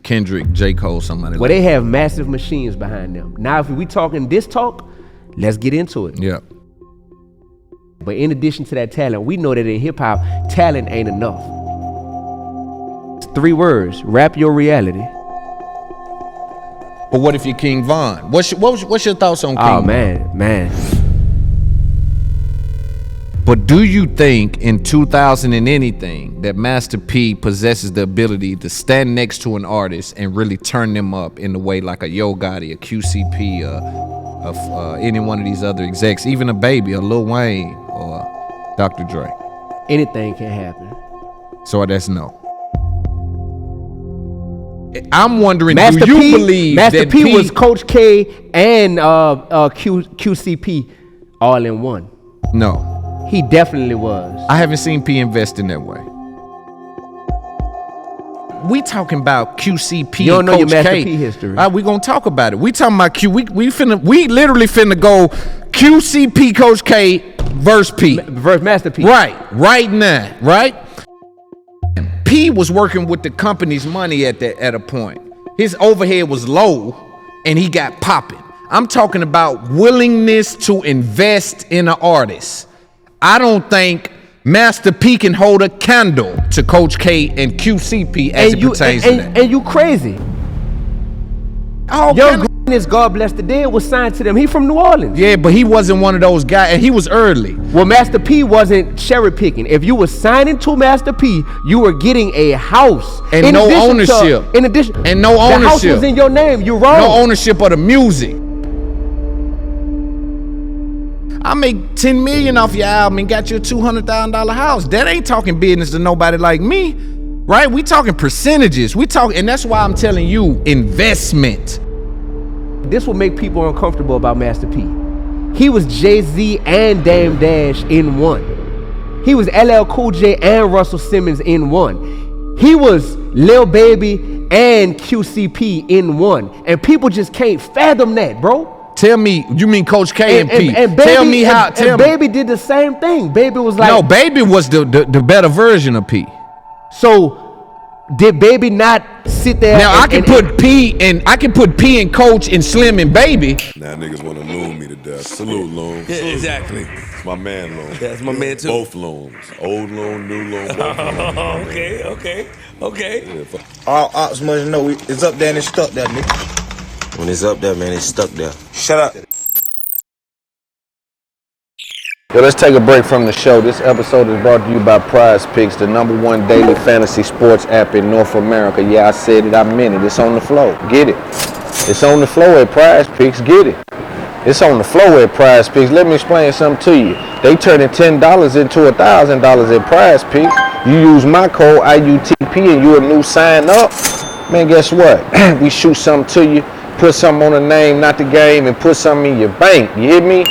Kendrick, J.Cole, somebody Well, they have massive machines behind them. Now, if we talking this talk, let's get into it. Yeah. But in addition to that talent, we know that in hip hop, talent ain't enough. It's 3 words: rap your reality. But what if you're King Von? What's your thoughts on King Von? Oh man. But do you think in 2000 and anything that Master P possesses the ability to stand next to an artist and really turn them up in the way like a Yo Gotti, a QCP, any one of these other execs, even a Baby, a Lil Wayne, or Dr. Dre? Anything can happen. So that's no. I'm wondering, Master do you P, believe Master that P was Coach K and QCP all in one? No. He definitely was. I haven't seen P invest in that way. We talking about QCP. You don't know Coach your Master K. P history. All right, we gonna talk about it. We talking about Q. We literally finna go QCP Coach K verse P. Verse Master P. Right now, right? P was working with the company's money at a point. His overhead was low, and he got popping. I'm talking about willingness to invest in an artist. I don't think Master P can hold a candle to Coach K and QCP as it pertains to that. And you crazy. Oh, Young Greatness, God Bless the Dead, was signed to them. He from New Orleans. yeah, but he wasn't one of those guys, and he was early. Well, Master P wasn't cherry picking. If you were signing to Master P, you were getting a house. And no ownership. In addition. And no ownership. The house was in your name. You're wrong. No ownership of the music. I make 10 million off your album and got you a $200,000 house. That ain't talking business to nobody like me, right? We talking percentages. And that's why I'm telling you, investment. This will make people uncomfortable about Master P. He was Jay-Z and Dame Dash in one. He was LL Cool J and Russell Simmons in one. He was Lil Baby and QCP in one. And people just can't fathom that, bro. Tell me, you mean Coach K and P? And Baby, tell me how. And Baby did the same thing. Baby was like, no, Baby was the better version of P. So did Baby not sit there? Now I can put P and Coach and Slim and Baby. Now niggas want to loon me to death. Salute, Loon. Yeah, exactly. It's my man, Loon. That's my man too. Both Loons. Old Loon, new Loon, both Loons. Okay. Yeah, All ops must know it's up there and it's stuck there, nigga. When it's up there, man, it's stuck there. Shut up. Yo, let's take a break from the show. This episode is brought to you by Prize Picks, the #1 daily fantasy sports app in North America. Yeah, I said it, I meant it. It's on the flow. Get it. It's on the flow at Prize Picks. Get it. It's on the flow at Prize Picks. Let me explain something to you. They turning $10 into $1,000 at Prize Picks. You use my code IUTP and you a new sign up. Man, guess what? We shoot something to you. Put something on the name, not the game, and put something in your bank. You hear me?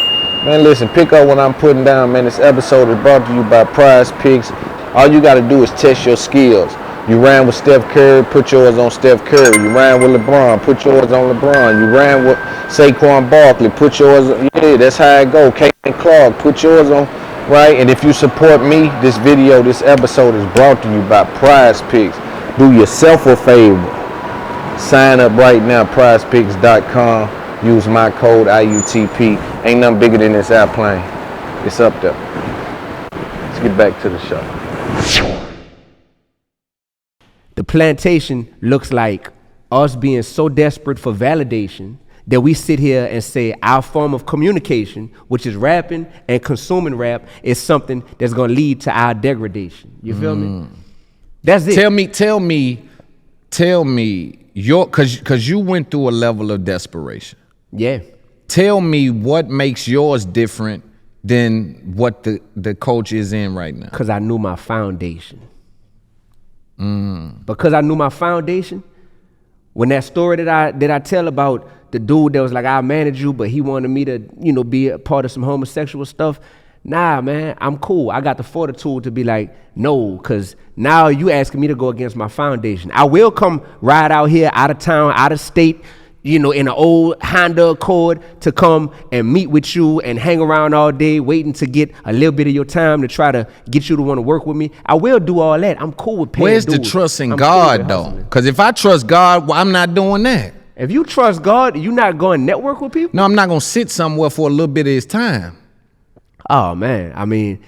Man, listen, pick up what I'm putting down, man. This episode is brought to you by Prize Picks. All you got to do is test your skills. You ran with Steph Curry, put yours on Steph Curry. You ran with LeBron, put yours on LeBron. You ran with Saquon Barkley, put yours on. Yeah, that's how it go. Caitlin Clark, put yours on, right? And if you support me, this episode is brought to you by Prize Picks. Do yourself a favor. Sign up right now, prizepicks.com. Use my code IUTP. Ain't nothing bigger than this airplane. It's up there. Let's get back to the show. The plantation looks like us being so desperate for validation that we sit here and say our form of communication, which is rapping and consuming rap, is something that's going to lead to our degradation. You feel me? That's it. Tell me cause you went through a level of desperation. Yeah. Tell me what makes yours different than what the coach is in right now. Because I knew my foundation. Because I knew my foundation, when that story that I tell about the dude that was like, I'll manage you, but he wanted me to, be a part of some homosexual stuff. Nah, man, I'm cool. I got the fortitude to be like, no, because now you asking me to go against my foundation. I will come ride out here, out of town, out of state, in an old Honda Accord to come and meet with you and hang around all day waiting to get a little bit of your time to try to get you to want to work with me. I will do all that. I'm cool with paying Where's dues. the trust in I'm God, cool with though? hustling. Because if I trust God, well, I'm not doing that. If you trust God, you not going to network with people? No, I'm not going to sit somewhere for a little bit of his time. Oh, man. I mean,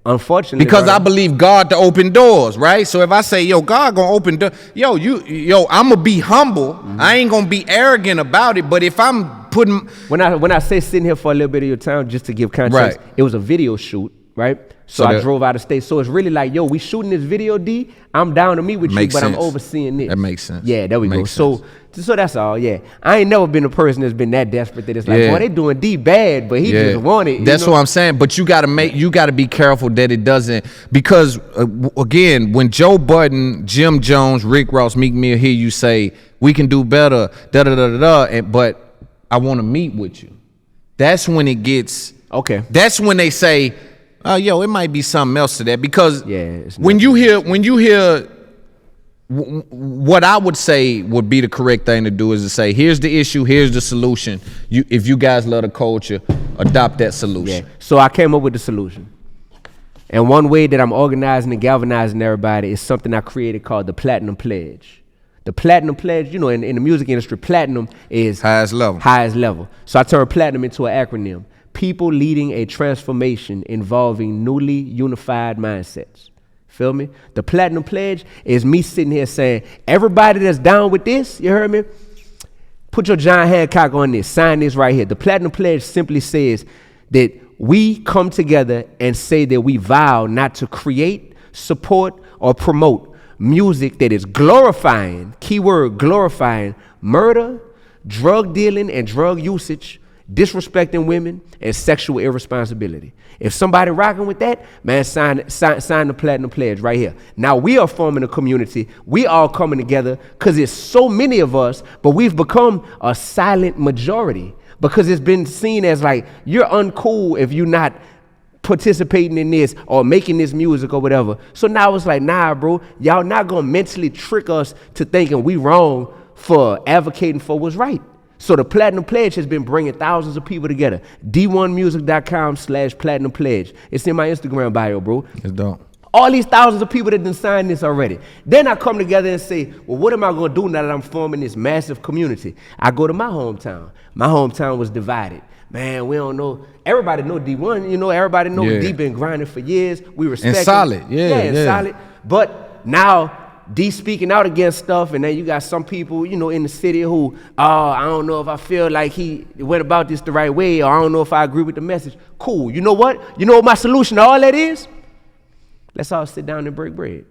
unfortunately. Because bro, I believe God to open doors, right? So if I say, yo, God gonna open doors, I'm gonna be humble. Mm-hmm. I ain't gonna be arrogant about it. But if I'm putting, when I say sitting here for a little bit of your time, just to give context, Right. it was a video shoot, right? So I drove out of state. So it's really like, yo, we shooting this video, D. I'm down to meet with you, Makes but I'm sense. overseeing this. That makes sense. Yeah, there we go. Makes So that's all. Yeah, I ain't never been a person that's been that desperate that it's like, Yeah. boy, they doing D bad, but he just want it. That's what I'm saying. But you gotta be careful that it doesn't, because again, when Joe Budden, Jim Jones, Rick Ross, Meek Mill hear you say we can do better, but I want to meet with you. That's when it gets Okay. That's when they say, oh, yo, it might be something else to that. Because it's when you hear what I would say would be the correct thing to do is to say, here's the issue, here's the solution. If you guys love the culture, adopt that solution. Yeah. So I came up with the solution. And one way that I'm organizing and galvanizing everybody is something I created called the Platinum Pledge. The Platinum Pledge, in the music industry, platinum is Highest level. Highest level. So I turned platinum into an acronym. People leading a transformation involving newly unified mindsets. Feel me? The Platinum Pledge is me sitting here saying, everybody that's down with this, you heard me? Put your John Hancock on this. Sign this right here. The Platinum Pledge simply says that we come together and say that we vow not to create, support, or promote music that is glorifying, keyword glorifying, murder, drug dealing and drug usage, disrespecting women, and sexual irresponsibility. If somebody rocking with that, man, sign the Platinum Pledge right here. Now we are forming a community. We all coming together because there's so many of us, but we've become a silent majority because it's been seen as like, you're uncool if you're not participating in this or making this music or whatever. So now it's like, nah, bro, y'all not gonna mentally trick us to thinking we wrong for advocating for what's right. So the Platinum Pledge has been bringing thousands of people together. D1music.com/Platinum Pledge. It's in my Instagram bio, bro. It's dope. All these thousands of people that done signed this already. Then I come together and say, well, what am I gonna do now that I'm forming this massive community? I go to my hometown. My hometown was divided. Man, we don't know. Everybody know D1, everybody know D been grinding for years. We respect and solid, him. Solid. But now D speaking out against stuff, and then you got some people, in the city who, I don't know if I feel like he went about this the right way, or I don't know if I agree with the message. Cool. You know what? You know what my solution to all that is? Let's all sit down and break bread.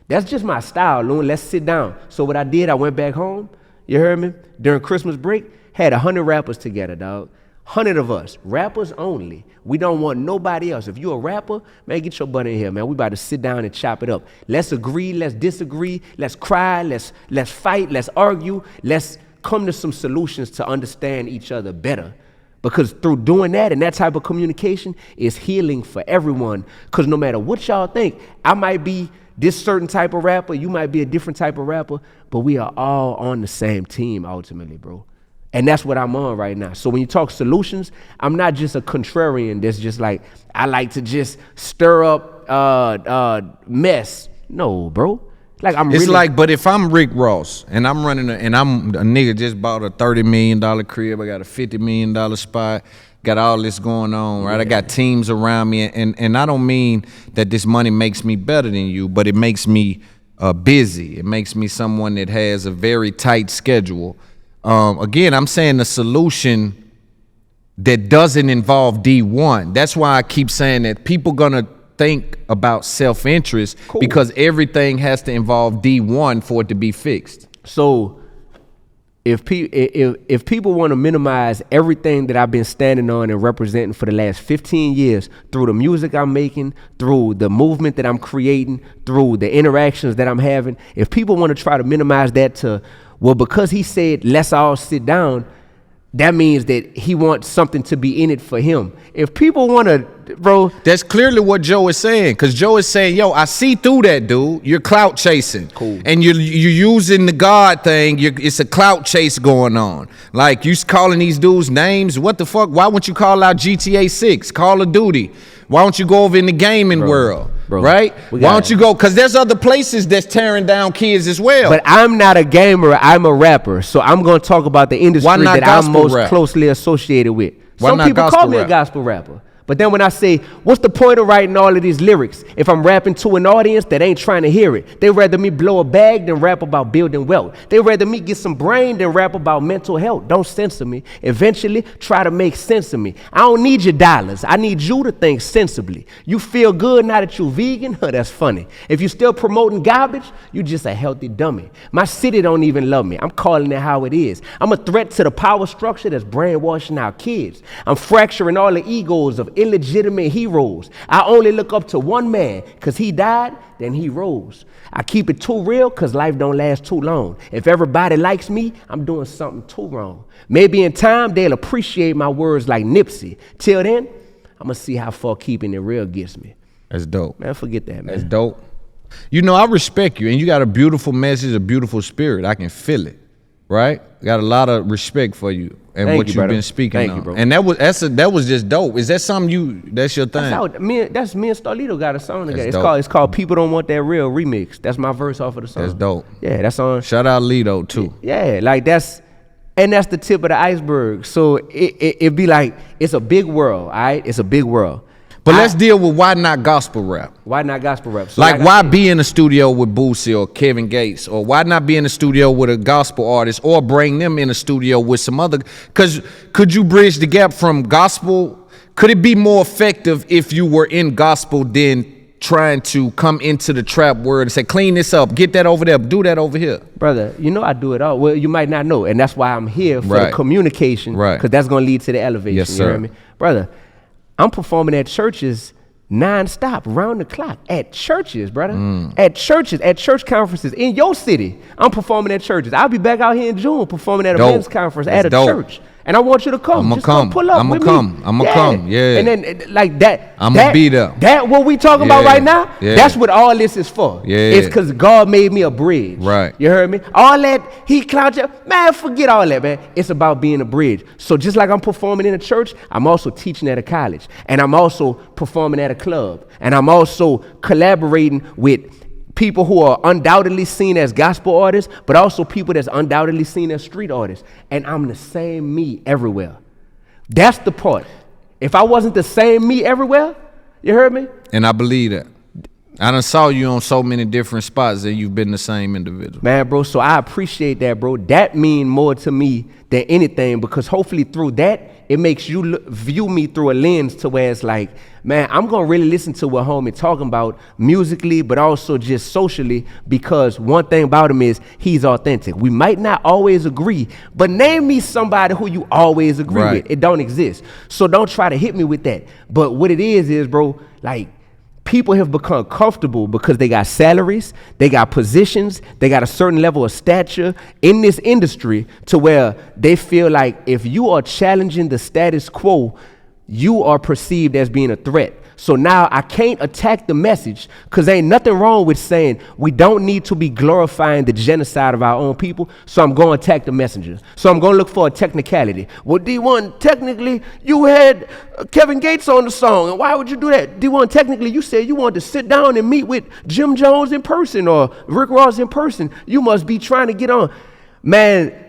That's just my style, Loon. Let's sit down. So what I did, I went back home. You heard me? During Christmas break, had 100 rappers together, dog. 100 of us, rappers only. We don't want nobody else. If you a rapper, man, get your butt in here, man. We about to sit down and chop it up. Let's agree, let's disagree, let's cry, let's fight, let's argue, let's come to some solutions to understand each other better. Because through doing that and that type of communication is healing for everyone. Because no matter what y'all think, I might be this certain type of rapper, you might be a different type of rapper, but we are all on the same team ultimately, bro. And that's what I'm on right now. So when you talk solutions, I'm not just a contrarian that's just like, I like to just stir up mess. No, bro. Like I'm It's really like, but if I'm Rick Ross and I'm running and I'm a nigga just bought a $30 million crib, I got a $50 million spot, got all this going on, right? I got teams around me, and I don't mean that this money makes me better than you, but it makes me busy. It makes me someone that has a very tight schedule. Again, I'm saying the solution that doesn't involve D1. That's why I keep saying that people gonna think about self-interest because everything has to involve D1 for it to be fixed. So if people want to minimize everything that I've been standing on and representing for the last 15 years through the music I'm making, through the movement that I'm creating, through the interactions that I'm having, if people want to try to minimize that to, well, because he said, let's all sit down, that means that he wants something to be in it for him. If people want to, bro. That's clearly what Joe is saying. Because Joe is saying, yo, I see through that, dude. You're clout chasing. Cool. And you're using the God thing. It's a clout chase going on. Like, you calling these dudes names. What the fuck? Why won't you call out GTA 6, Call of Duty? Why don't you go over in the gaming world? Right? Why don't you go? Because there's other places that's tearing down kids as well. But I'm not a gamer. I'm a rapper. So I'm going to talk about the industry that I'm most closely associated with. Some people call me a gospel rapper. But then when I say, what's the point of writing all of these lyrics if I'm rapping to an audience that ain't trying to hear it? They rather me blow a bag than rap about building wealth. They rather me get some brain than rap about mental health. Don't censor me. Eventually, try to make sense of me. I don't need your dollars. I need you to think sensibly. You feel good now that you vegan? Huh, that's funny. If you still promoting garbage, you just a healthy dummy. My city don't even love me. I'm calling it how it is. I'm a threat to the power structure that's brainwashing our kids. I'm fracturing all the egos of illegitimate heroes. I only look up to one man, because he died, then he rose. I keep it too real because life don't last too long. If everybody likes me, I'm doing something too wrong. Maybe in time they'll appreciate my words like Nipsey. Till then, I'm going to see how far keeping it real gets me. That's dope. Man, forget that, man. That's dope. You know, I respect you, and you got a beautiful message, a beautiful spirit. I can feel it, right? Got a lot of respect for you and Thank what you, you've brother. been speaking Thank on. you, bro. And that was just dope. Is that something that's your thing? That's me and Starlito got a song together. That's It's called People Don't Want That Real Remix. That's my verse off of the song. That's dope. Yeah, that's on. Shout out Lito too. Yeah, like that's the tip of the iceberg. So it be like, it's a big world, all right? It's a big world. But let's deal with why not gospel rap. Why not gospel rap? So like why be in the studio with Boosie or Kevin Gates? Or why not be in the studio with a gospel artist or bring them in the studio with some other? Because could you bridge the gap from gospel? Could it be more effective if you were in gospel than trying to come into the trap world and say, clean this up, get that over there, do that over here? Brother, you know I do it all. Well, you might not know. And that's why I'm here for the communication. Right. Because that's going to lead to the elevation. Yes, sir. You hear me? Brother, I'm performing at churches non-stop, round the clock, at churches, brother. At churches, at church conferences in your city. I'm performing at churches. I'll be back out here in June performing at a men's conference at a church. And I want you to come. I'ma Just come. pull up I'ma with come. me. I'ma come. Yeah. And then like that. I'ma be there. That what we talking about right now? Yeah. That's what all this is for. Yeah. It's because God made me a bridge. Right. You heard me? All that he clout you, man, forget all that, man. It's about being a bridge. So just like I'm performing in a church, I'm also teaching at a college. And I'm also performing at a club. And I'm also collaborating with people who are undoubtedly seen as gospel artists, but also people that's undoubtedly seen as street artists. And I'm the same me everywhere. That's the part. If I wasn't the same me everywhere, you heard me? And I believe that. I done saw you on so many different spots and you've been the same individual. Man, bro, so I appreciate that, bro. That mean more to me than anything, because hopefully through that, it makes you view me through a lens to where it's like, man, I'm going to really listen to what homie talking about musically, but also just socially, because one thing about him is he's authentic. We might not always agree, but name me somebody who you always agree with. It don't exist. So don't try to hit me with that. But what it is, bro, like, people have become comfortable because they got salaries, they got positions, they got a certain level of stature in this industry to where they feel like if you are challenging the status quo, you are perceived as being a threat. So now I can't attack the message, because ain't nothing wrong with saying we don't need to be glorifying the genocide of our own people. So I'm going to attack the messenger. So I'm going to look for a technicality. Well, D1, technically you had Kevin Gates on the song. And why would you do that? D1, technically you said you wanted to sit down and meet with Jim Jones in person or Rick Ross in person. You must be trying to get on. Man,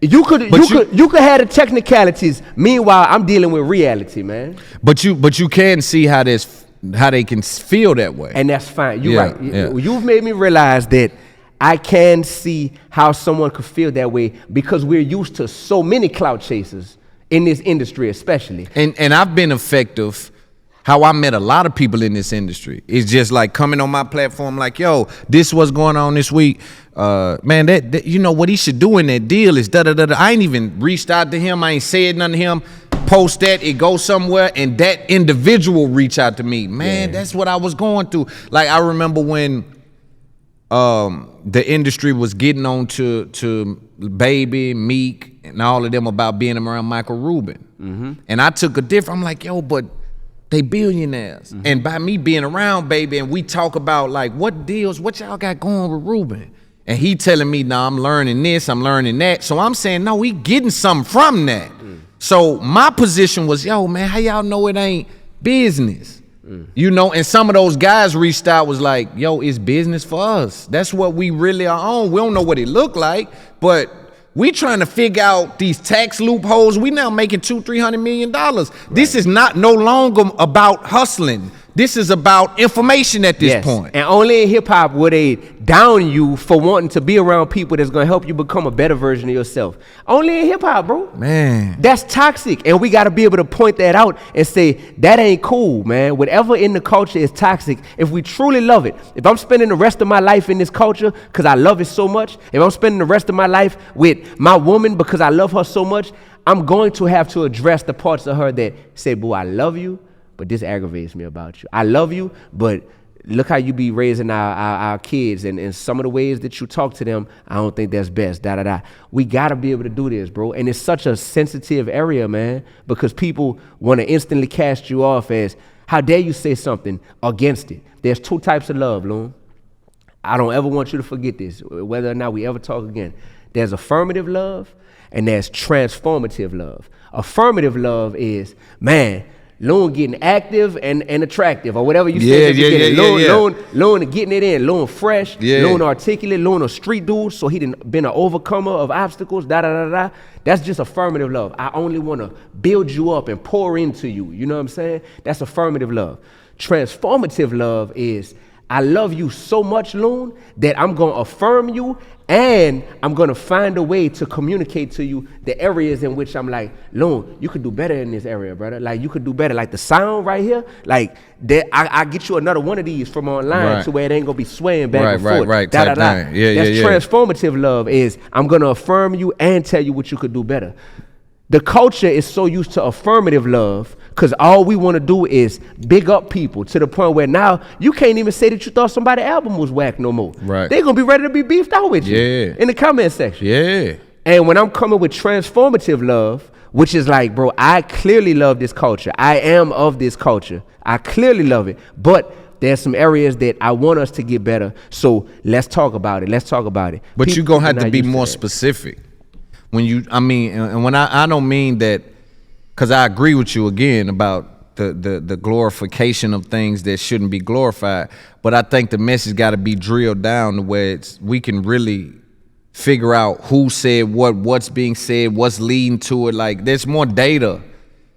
you could have the technicalities. Meanwhile, I'm dealing with reality, man. But you can see how they can feel that way. And that's fine. You're right. Yeah. You've made me realize that I can see how someone could feel that way, because we're used to so many clout chasers in this industry, especially. And I've been effective. How I met a lot of people in this industry. It's just like coming on my platform like, yo, this what's going on this week. Man, that you know what he should do in that deal is da-da-da-da. I ain't even reached out to him. I ain't said nothing to him. Post that, it goes somewhere, and that individual reach out to me. Man, that's what I was going through. Like, I remember when the industry was getting on to Baby, Meek, and all of them about being around Michael Rubin. And I took a different, I'm like, yo, but they billionaires. And by me being around, baby, and we talk about like, what deals, what y'all got going with Rubin? And he telling me, nah, I'm learning this, I'm learning that. So I'm saying, no, we getting something from that. So my position was, yo, man, how y'all know it ain't business? You know, and some of those guys reached out, was like, yo, it's business for us. That's what we really are on. We don't know what it look like, but we trying to figure out these tax loopholes. We now making $200-300 million. This is not no longer about hustling. This is about information at this point. And only in hip hop will they down you for wanting to be around people that's gonna help you become a better version of yourself. Only in hip hop, bro. Man, that's toxic, and we gotta be able to point that out and say that ain't cool, man. Whatever in the culture is toxic. If we truly love it, if I'm spending the rest of my life in this culture because I love it so much, if I'm spending the rest of my life with my woman because I love her so much, I'm going to have to address the parts of her that say, boo, I love you, but this aggravates me about you. I love you, but look how you be raising our kids, and some of the ways that you talk to them, I don't think that's best, We gotta be able to do this, bro. And it's such a sensitive area, man, because people wanna instantly cast you off as, how dare you say something against it? There's two types of love, Loon. I don't ever want you to forget this, whether or not we ever talk again. There's affirmative love, and there's transformative love. Affirmative love is, man, Loon getting active and attractive, or whatever you say. Loon getting it in. Loon fresh. Loon articulate. Loon a street dude, so he done been an overcomer of obstacles. That's just affirmative love. I only want to build you up and pour into you. You know what I'm saying? That's affirmative love. Transformative love is, I love you so much, Loon, that I'm going to affirm you, and I'm going to find a way to communicate to you the areas in which I'm like, Loon, you could do better in this area, brother. Like, you could do better. Like the sound right here, like that, I get you another one of these from online to where it ain't going to be swaying back and forth. That's transformative love is, I'm going to affirm you and tell you what you could do better. The culture is so used to affirmative love because all we want to do is big up people to the point where now you can't even say that you thought somebody's album was whack no more. They're going to be ready to be beefed out with you in the comment section. And when I'm coming with transformative love, which is like, bro, I clearly love this culture. I am of this culture. I clearly love it. But there's some areas that I want us to get better. So let's talk about it. But you're going to have to be more specific. When you, I mean, and when I don't mean that, because I agree with you again about the glorification of things that shouldn't be glorified, but I think the message got to be drilled down to where we can really figure out who said what's being said, what's leading to it. Like, there's more data.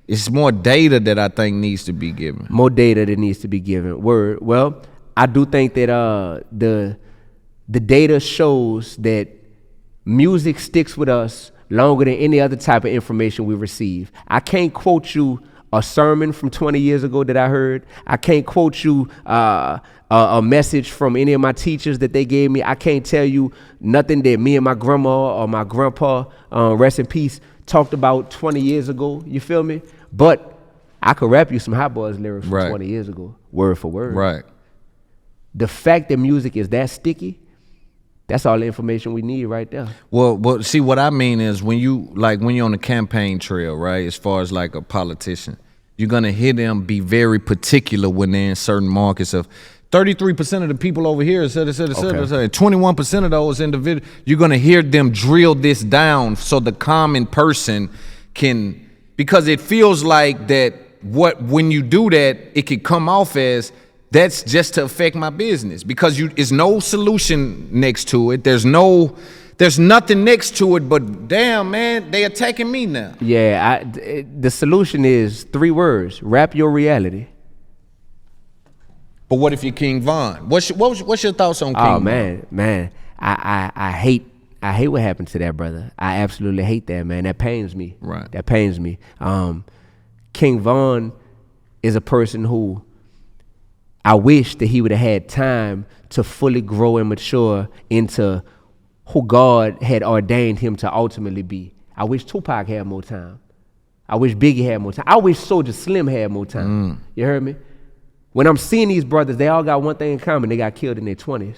It's more data that I think needs to be given. More data that needs to be given. Word. Well, I do think that the data shows that music sticks with us longer than any other type of information we receive. I can't quote you a sermon from 20 years ago that I heard. I can't quote you a message from any of my teachers that they gave me. I can't tell you nothing that me and my grandma or my grandpa, rest in peace, talked about 20 years ago. You feel me? But I could rap you some Hot Boys lyrics from 20 years ago, word for word. The fact that music is that sticky, that's all the information we need right there. Well, see, what I mean is when you're on the campaign trail, right, as far as like a politician, you're going to hear them be very particular when they're in certain markets of 33% of the people over here, et cetera, 21% of those individuals, you're going to hear them drill this down so the common person can, because it feels like that when you do that, it can come off as, that's just to affect my business, because it's no solution next to it. There's nothing next to it, but damn, man, they attacking me now. Yeah, the solution is 3 words: rap your reality. But what if you're King Von? What's your thoughts on King Von? Oh man, I hate what happened to that brother. I absolutely hate that, man. That pains me. Right. That pains me. King Von is a person who I wish that he would have had time to fully grow and mature into who God had ordained him to ultimately be. I wish Tupac had more time. I wish Biggie had more time. I wish Soulja Slim had more time. You heard me? When I'm seeing these brothers, they all got one thing in common. They got killed in their 20s.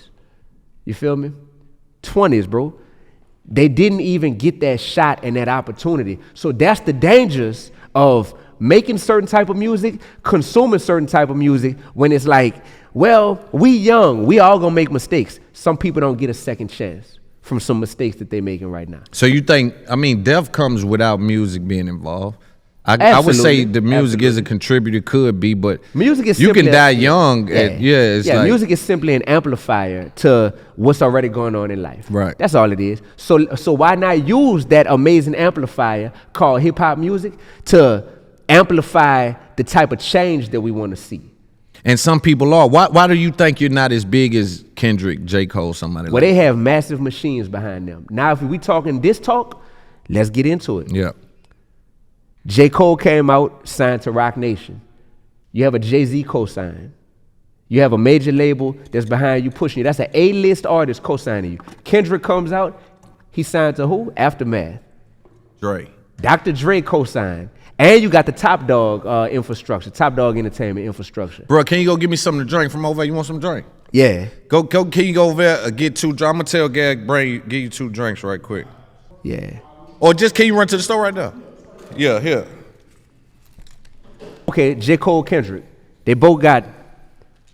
You feel me? 20s, bro. they didn't even get that shot and that opportunity. So that's the dangers of making certain type of music, consuming certain type of music, when it's like, well, we young, we all gonna make mistakes. Some people don't get a second chance from some mistakes that they're making right now. So you think, I mean, death comes without music being involved. I would say the music is a contributor, could be, but music is you can die young. Music is simply an amplifier to what's already going on in life. Right. That's all it is. So why not use that amazing amplifier called hip hop music to amplify the type of change that we want to see? And some people are. Why do you think you're not as big as Kendrick, J.Cole, somebody like that? Well, they have massive machines behind them. Now, if we talking this talk, let's get into it. Yeah. J.Cole came out, signed to Roc Nation. You have a Jay-Z cosign. You have a major label that's behind you, pushing you. That's an A-list artist cosigning you. Kendrick comes out, he signed to who? Aftermath. Dre. Dr. Dre cosign. And you got the Top Dog infrastructure, Top Dog Entertainment infrastructure. Bro, can you go give me something to drink from over there? You want some drink? Yeah. Go. Can you go over there get 2 drinks? I'm going to tell Gag, give you 2 drinks right quick. Yeah. Or just, can you run to the store right now? Yeah, here. Okay, J.Cole, Kendrick. They both got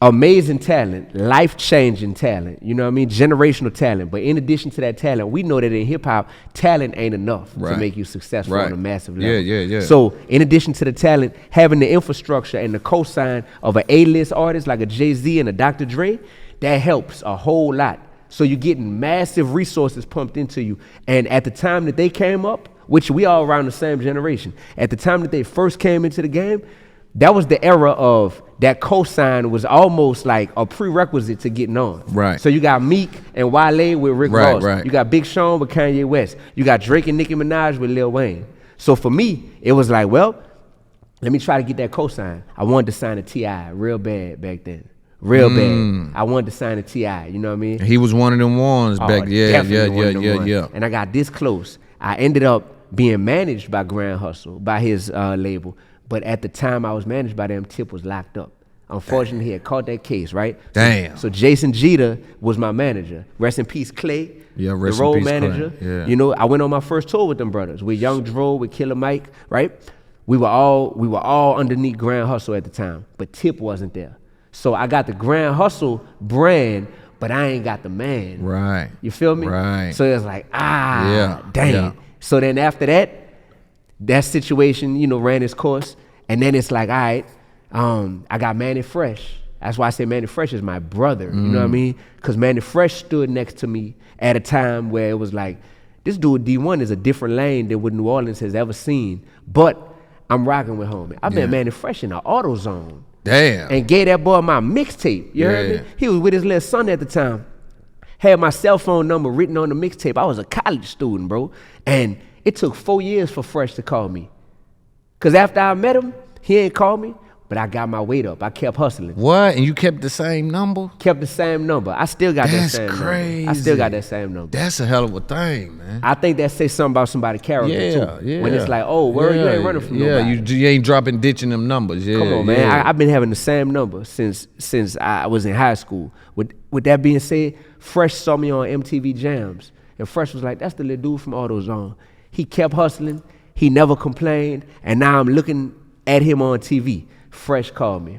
amazing talent, life-changing talent, you know what I mean? Generational talent. But in addition to that talent, we know that in hip-hop, talent ain't enough to make you successful on a massive level. Yeah. So in addition to the talent, having the infrastructure and the cosign of an A-list artist like a Jay-Z and a Dr. Dre, that helps a whole lot. So you're getting massive resources pumped into you. And at the time that they came up, which we all around the same generation, at the time that they first came into the game, that was the era of that cosign was almost like a prerequisite to getting on. Right. So you got Meek and Wale with Rick Ross. Right. You got Big Sean with Kanye West. You got Drake and Nicki Minaj with Lil Wayne. So for me, it was like, well, let me try to get that cosign. I wanted to sign a T.I. real bad back then. Real bad. I wanted to sign a T.I., you know what I mean? He was one of them ones back. Yeah. And I got this close. I ended up being managed by Grand Hustle, by his label. But at the time I was managed by them, Tip was locked up. Unfortunately, he had caught that case, right? Damn. So Jason Jeter was my manager. Rest in peace, Clay. Yeah, the rest role in peace, manager. Clay. Yeah. You know, I went on my first tour with them brothers, with Young Dro, with Killer Mike, right? We were all underneath Grand Hustle at the time, but Tip wasn't there. So I got the Grand Hustle brand, but I ain't got the man. Right. You feel me? Right. So it was like, dang. Yeah. So then after that situation, you know, ran its course. And then it's like, all right, I got Manny Fresh. That's why I say Manny Fresh is my brother. You know what I mean? Because Manny Fresh stood next to me at a time where it was like, this dude Dee-1 is a different lane than what New Orleans has ever seen. But I'm rocking with homie. I met Manny Fresh in the AutoZone. Damn. And gave that boy my mixtape. You heard me? He was with his little son at the time. Had my cell phone number written on the mixtape. I was a college student, bro. And it took 4 years for Fresh to call me. Because after I met him, he ain't called me, but I got my weight up. I kept hustling. What? And you kept the same number? Kept the same number. I still got that same crazy. number. I still got that same number. That's a hell of a thing, man. I think that says something about somebody's character, too. Yeah. When it's like, oh, word, you ain't running from nobody. You ain't ditching them numbers. Yeah, Come on, man. I've been having the same number since I was in high school. With that being said, Fresh saw me on MTV Jams. And Fresh was like, that's the little dude from AutoZone. He kept hustling. He never complained. And now I'm looking at him on TV. Fresh called me.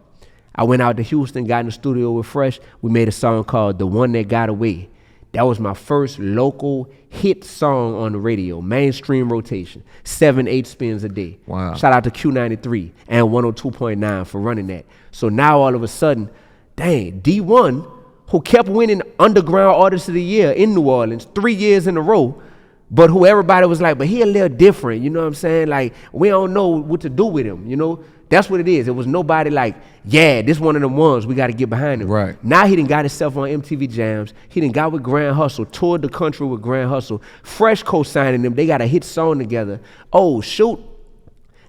I went out to Houston, got in the studio with Fresh. We made a song called The One That Got Away. That was my first local hit song on the radio, mainstream rotation, 7-8 spins a day. Wow. Shout out to Q93 and 102.9 for running that. So now all of a sudden, dang, Dee-1, who kept winning Underground Artist of the Year in New Orleans 3 years in a row, but who everybody was like, but he a little different, you know what I'm saying? Like, we don't know what to do with him, you know? That's what it is. It was nobody like, yeah, this one of them ones, we got to get behind him. Right. Now he done got himself on MTV Jams. He done got with Grand Hustle, toured the country with Grand Hustle. Fresh co-signing them. They got a hit song together. Oh, shoot.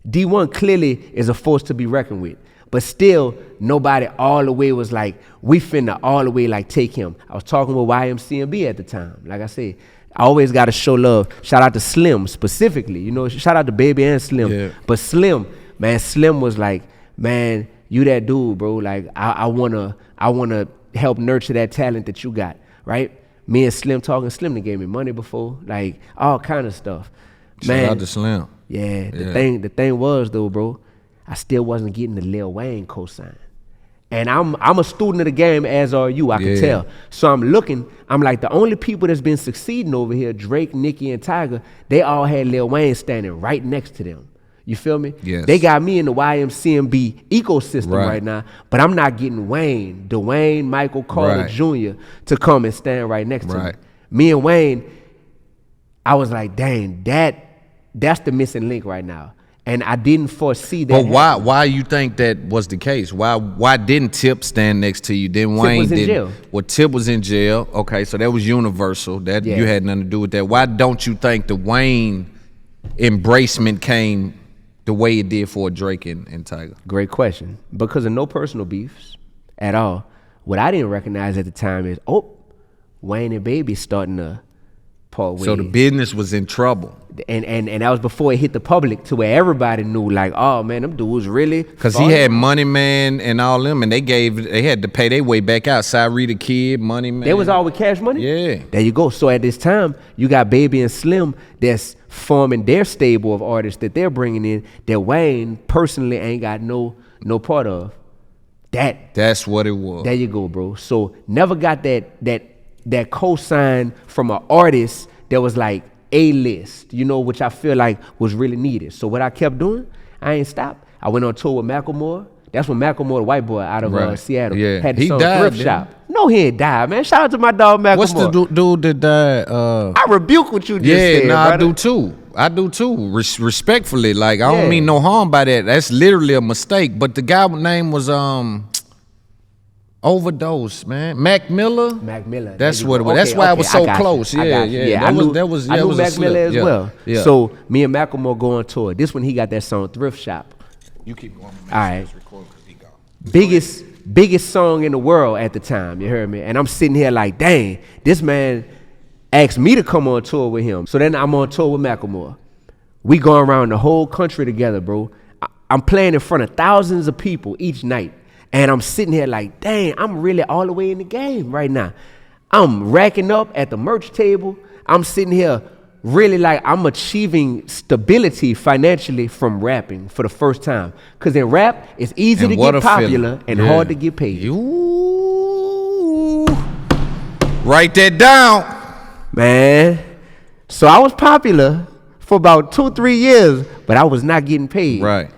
Dee-1 clearly is a force to be reckoned with. But still, nobody all the way was like, we finna all the way like take him. I was talking with YMCMB at the time. Like I said, I always got to show love. Shout out to Slim specifically. You know, shout out to Baby and Slim. Yeah. But Slim, man, Slim was like, man, you that dude, bro. Like, I wanna help nurture that talent that you got, right? Me and Slim talking. Slim done gave me money before, like all kind of stuff. Shout out to Slim. Yeah, the thing was though, bro, I still wasn't getting the Lil Wayne cosign. And I'm a student of the game, as are you, I can tell. So I'm like the only people that's been succeeding over here, Drake, Nicki, and Tiger, they all had Lil Wayne standing right next to them. You feel me? Yes. They got me in the YMCMB ecosystem right now, but I'm not getting Wayne, Dwayne, Michael Carter Jr. to come and stand right next to me. Me and Wayne, I was like, dang, that's the missing link right now. And I didn't foresee that. But why you think that was the case? Why didn't Tip stand next to you? Then Wayne was in jail. Well, Tip was in jail. Okay, so that was universal. That you had nothing to do with that. Why don't you think the Wayne embracement came the way it did for Drake and Tiger? Great question. Because of no personal beefs at all. What I didn't recognize at the time is, Wayne and Baby starting to part ways. So the business was in trouble. And that was before it hit the public to where everybody knew, like, oh man, them dudes really. Because he had Money Man and all them, and they had to pay their way back out. Cyree the Kid, Money Man. They was all with Cash Money? Yeah. There you go. So at this time, you got Baby and Slim that's forming their stable of artists that they're bringing in that Wayne personally ain't got no part of. That's what it was. There you go, bro. So never got that cosign from an artist that was like A-list, which I feel like was really needed. So what I kept doing, I ain't stopped. I went on tour with Macklemore. That's when Macklemore, the white boy out of Seattle, had the song Thrift Shop. No, he ain't died, man. Shout out to my dog Macklemore. What's the dude that died? I rebuke what you just said, brother. I do too. Respectfully, like I don't mean no harm by that. That's literally a mistake. But the guy's name was overdose, man. Mac Miller. That's what it was. That's why I was so close. Yeah. I knew Mac slip. Miller as well. Yeah. So me and Macklemore go on tour. This when he got that song Thrift Shop. You keep going. All right. Biggest song in the world at the time. You heard me? And I'm sitting here like, dang, this man asked me to come on tour with him. So then I'm on tour with Macklemore. We going around the whole country together, bro. I'm playing in front of thousands of people each night. And I'm sitting here like, dang, I'm really all the way in the game right now. I'm racking up at the merch table. I'm sitting here really like I'm achieving stability financially from rapping for the first time. Because in rap, it's easy to get popular and hard to get paid. Write that down. Man. So I was popular for about 2-3 years, but I was not getting paid. Right.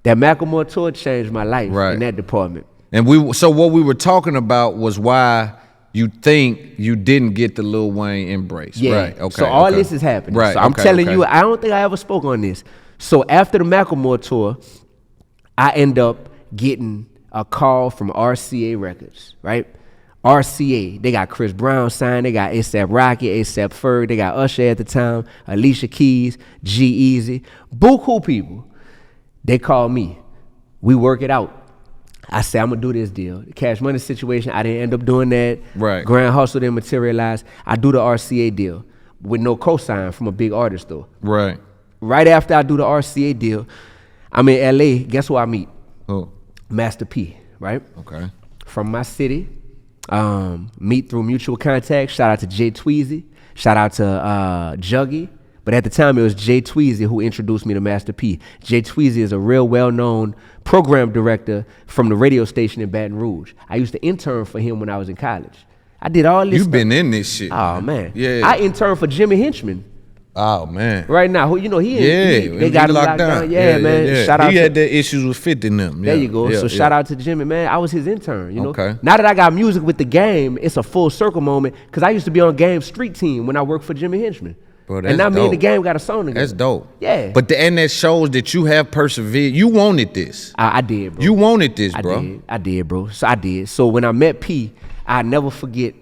That Macklemore tour changed my life in that department. And so what we were talking about was why you think you didn't get the Lil Wayne embrace. Yeah. Right. Okay. So all this is happening. Right. So I'm telling you, I don't think I ever spoke on this. So after the Macklemore tour, I end up getting a call from RCA Records, right? RCA, they got Chris Brown signed, they got A$AP Rocky, A$AP Ferg, they got Usher at the time, Alicia Keys, G-Eazy, buku people. They call me. We work it out. I say, I'm going to do this deal. The Cash Money situation, I didn't end up doing that. Right. Grand Hustle didn't materialize. I do the RCA deal with no cosign from a big artist, though. Right. Right after I do the RCA deal, I'm in L.A. Guess who I meet? Who? Master P, right? Okay. From my city. Meet through mutual contact. Shout out to Jay Tweezy. Shout out to Juggy. But at the time, it was Jay Tweezy who introduced me to Master P. Jay Tweezy is a real well-known program director from the radio station in Baton Rouge. I used to intern for him when I was in college. I did all this You've stuff. been in this shit. Oh, man. Yeah. I interned for Jimmy Henchman. Oh, man. Right now, they got him locked down. Yeah, man. Yeah. Shout out he had the issues with 50 and them. There you go. So shout out to Jimmy, man. I was his intern, Okay. Now that I got music with the game, it's a full circle moment because I used to be on Game Street Team when I worked for Jimmy Henchman. Bro, and now me and the game got a song together. That's dope. Yeah. But and that shows that you have persevered. You wanted this. I did, bro. You wanted this, bro. I did, bro. So I did. So when I met P, I never forget,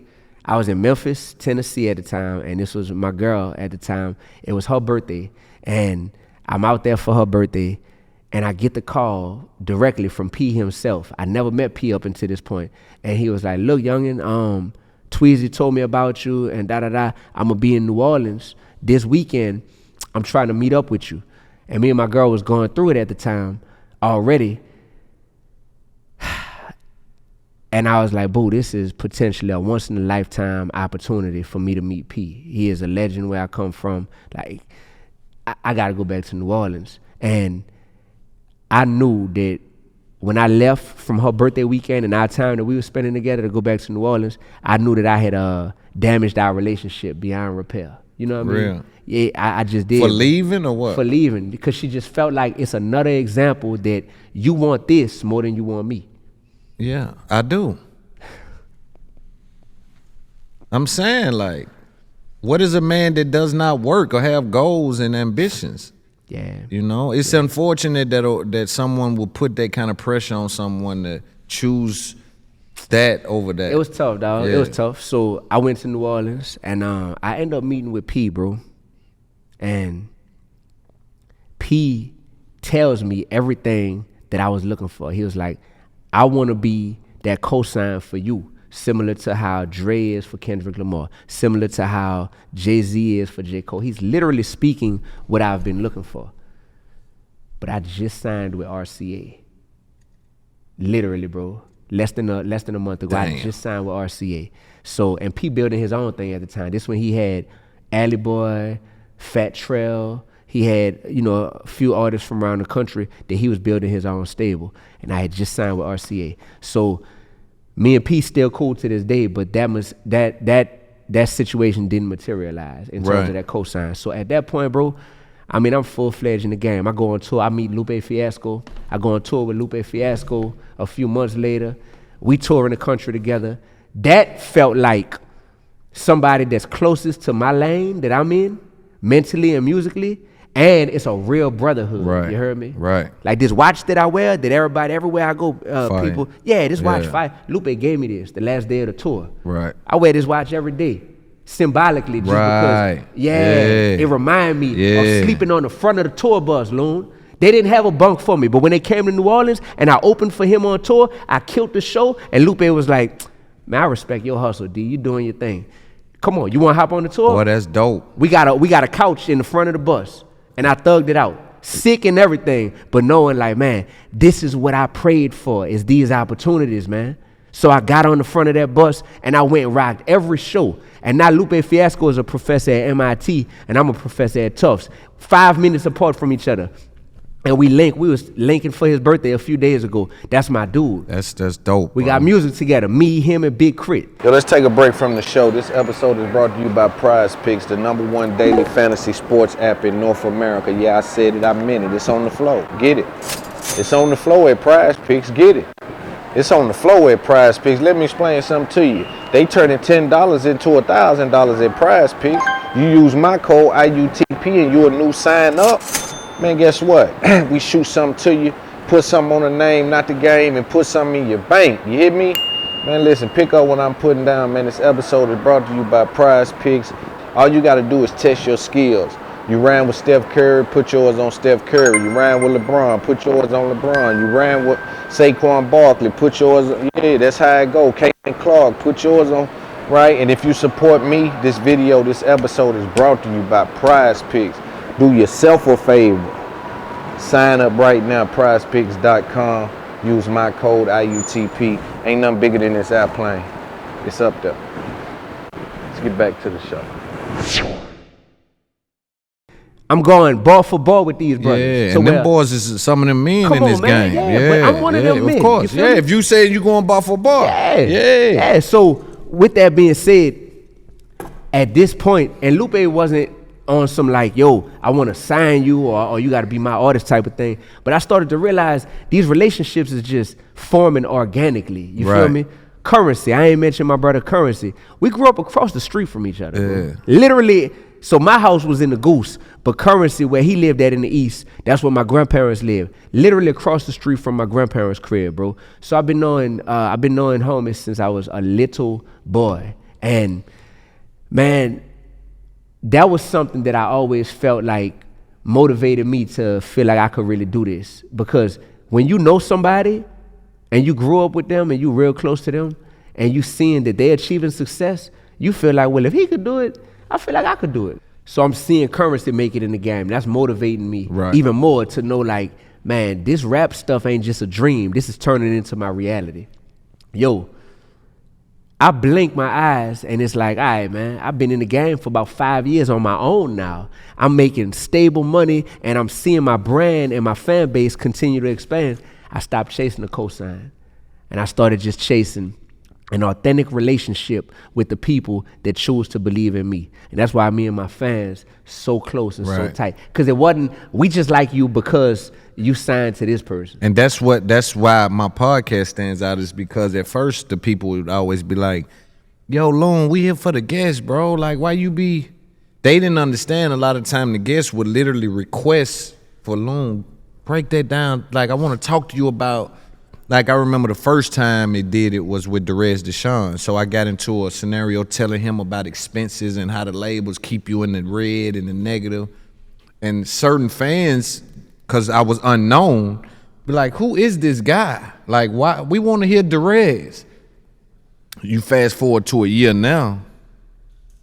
I was in Memphis, Tennessee at the time, and this was my girl at the time. It was her birthday, and I'm out there for her birthday, and I get the call directly from P himself. I never met P up until this point, and he was like, look, youngin', Tweezy told me about you, and da-da-da. I'm going to be in New Orleans this weekend. I'm trying to meet up with you. And me and my girl was going through it at the time already. And I was like, boo, this is potentially a once-in-a-lifetime opportunity for me to meet P. He is a legend where I come from. Like, I got to go back to New Orleans. And I knew that when I left from her birthday weekend and our time that we were spending together to go back to New Orleans, I knew that I had damaged our relationship beyond repair. You know what I mean? Yeah, I just did. For leaving or what? For leaving, because she just felt like it's another example that you want this more than you want me. Yeah, I do. I'm saying, like, what is a man that does not work or have goals and ambitions? Yeah. You know, it's unfortunate that someone will put that kind of pressure on someone to choose that over that. It was tough, dog. Yeah. It was tough. So I went to New Orleans, and I ended up meeting with P, bro. And P tells me everything that I was looking for. He was like, I want to be that cosign for you, similar to how Dre is for Kendrick Lamar, similar to how Jay-Z is for J.Cole. He's literally speaking what I've been looking for. But I just signed with RCA. Literally, bro. Less than a month ago. Damn. I just signed with RCA. So, and P building his own thing at the time. This when he had Alley Boy, Fat Trail. He had, you know, a few artists from around the country that he was building his own stable. And I had just signed with RCA. So me and P still cool to this day, but that situation didn't materialize in terms of that cosign. So at that point, bro, I mean, I'm full-fledged in the game. I go on tour. I meet Lupe Fiasco. I go on tour with Lupe Fiasco a few months later. We tour in the country together. That felt like somebody that's closest to my lane that I'm in, mentally and musically, and it's a real brotherhood. Right. You heard me? Right. Like this watch that I wear, that everybody, everywhere I go, people, this watch, fire. Lupe gave me this the last day of the tour. Right. I wear this watch every day, symbolically, just because, it reminded me of sleeping on the front of the tour bus, Loon. They didn't have a bunk for me, but when they came to New Orleans and I opened for him on tour, I killed the show, and Lupe was like, man, I respect your hustle, D. You doing your thing. Come on, you want to hop on the tour? Boy, that's dope. We got a couch in the front of the bus, and I thugged it out. Sick and everything, but knowing like, man, this is what I prayed for, is these opportunities, man. So I got on the front of that bus, and I went and rocked every show. And now Lupe Fiasco is a professor at MIT, and I'm a professor at Tufts. 5 minutes apart from each other. And we was linking for his birthday a few days ago. That's my dude. That's dope. We got music together, me, him, and Big Crit. Yo, let's take a break from the show. This episode is brought to you by Prize Picks, the #1 daily fantasy sports app in North America. Yeah, I said it, I meant it. It's on the flow. Get it. It's on the flow at Prize Picks. Get it. It's on the flow at Prize Picks. Let me explain something to you. They turning $10 into $1,000 at Prize Picks. You use my code IUTP and you a new sign up. Man, guess what? We shoot something to you, put something on the name, not the game, and put something in your bank. You hear me? Man, listen, pick up what I'm putting down, man. This episode is brought to you by Prize Picks. All you got to do is test your skills. You ran with Steph Curry, put yours on Steph Curry. You ran with LeBron, put yours on LeBron. You ran with Saquon Barkley, put yours on. Yeah, that's how it go. Caitlin Clark, put yours on, right? And if you support me, this episode is brought to you by Prize Picks. Do yourself a favor. Sign up right now, prizepicks.com. Use my code IUTP. Ain't nothing bigger than this airplane. It's up there. Let's get back to the show. I'm going ball for ball with these brothers. Yeah, so and them boys is some of them men in this man, game. Yeah, but I'm one of them men. Of course. You feel me? If you say you going ball for ball. Yeah. So with that being said, at this point, and Lupe wasn't on some like, yo, I want to sign you or you got to be my artist type of thing. But I started to realize these relationships is just forming organically. You feel me? Currency. I ain't mentioned my brother Currency. We grew up across the street from each other. Bro. Literally. So my house was in the Goose, but Currency, where he lived at in the East, that's where my grandparents lived. Literally across the street from my grandparents' crib, bro. So I've been knowing homies since I was a little boy. And man, that was something that I always felt like motivated me to feel like I could really do this. Because when you know somebody and you grew up with them and you real close to them and you seeing that they're achieving success, you feel like, well, if he could do it, I feel like I could do it. So I'm seeing Currency make it in the game. That's motivating me even more to know like, man, this rap stuff ain't just a dream. This is turning into my reality. Yo, I blink my eyes and it's like, all right, man, I've been in the game for about 5 years on my own now. I'm making stable money and I'm seeing my brand and my fan base continue to expand. I stopped chasing the cosign and I started just chasing an authentic relationship with the people that choose to believe in me. And that's why me and my fans so close and so tight. Because it wasn't, we just like you because you signed to this person. And that's why my podcast stands out, is because at first the people would always be like, yo, Loon, we here for the guests, bro. Like, why you be... They didn't understand a lot of time the guests would literally request for Loon, break that down. Like, I want to talk to you about... Like, I remember the first time it was with Derez Deshawn. So I got into a scenario telling him about expenses and how the labels keep you in the red and the negative. And certain fans, because I was unknown, be like, who is this guy? Like, why? We want to hear Derez. You fast forward to a year now,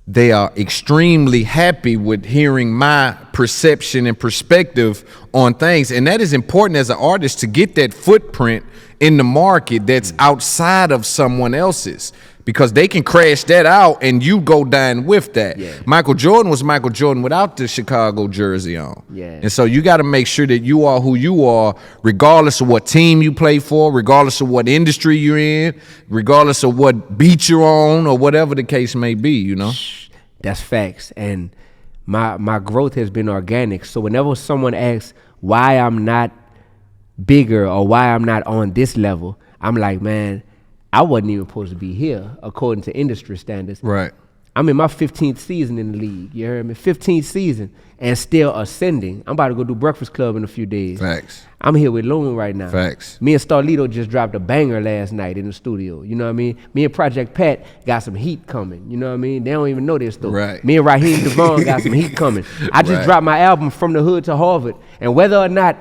they are extremely happy with hearing my perception and perspective on things. And that is important as an artist, to get that footprint in the market that's outside of someone else's, because they can crash that out and you go down with that. Yeah. Michael Jordan was Michael Jordan without the Chicago jersey on. Yeah. And so you got to make sure that you are who you are, regardless of what team you play for, regardless of what industry you're in, regardless of what beat you're on, or whatever the case may be, you know? That's facts. And my growth has been organic. So whenever someone asks why I'm not bigger or why I'm not on this level, I'm like, man, I wasn't even supposed to be here according to industry standards. Right. I'm in my 15th season in the league. You heard me? 15th season and still ascending. I'm about to go do Breakfast Club in a few days. Facts. I'm here with Loon right now. Facts. Me and Starlito just dropped a banger last night in the studio. You know what I mean? Me and Project Pat got some heat coming. You know what I mean? They don't even know this stuff. Right. Me and Raheem Devon got some heat coming. I just dropped my album From the Hood to Harvard. And whether or not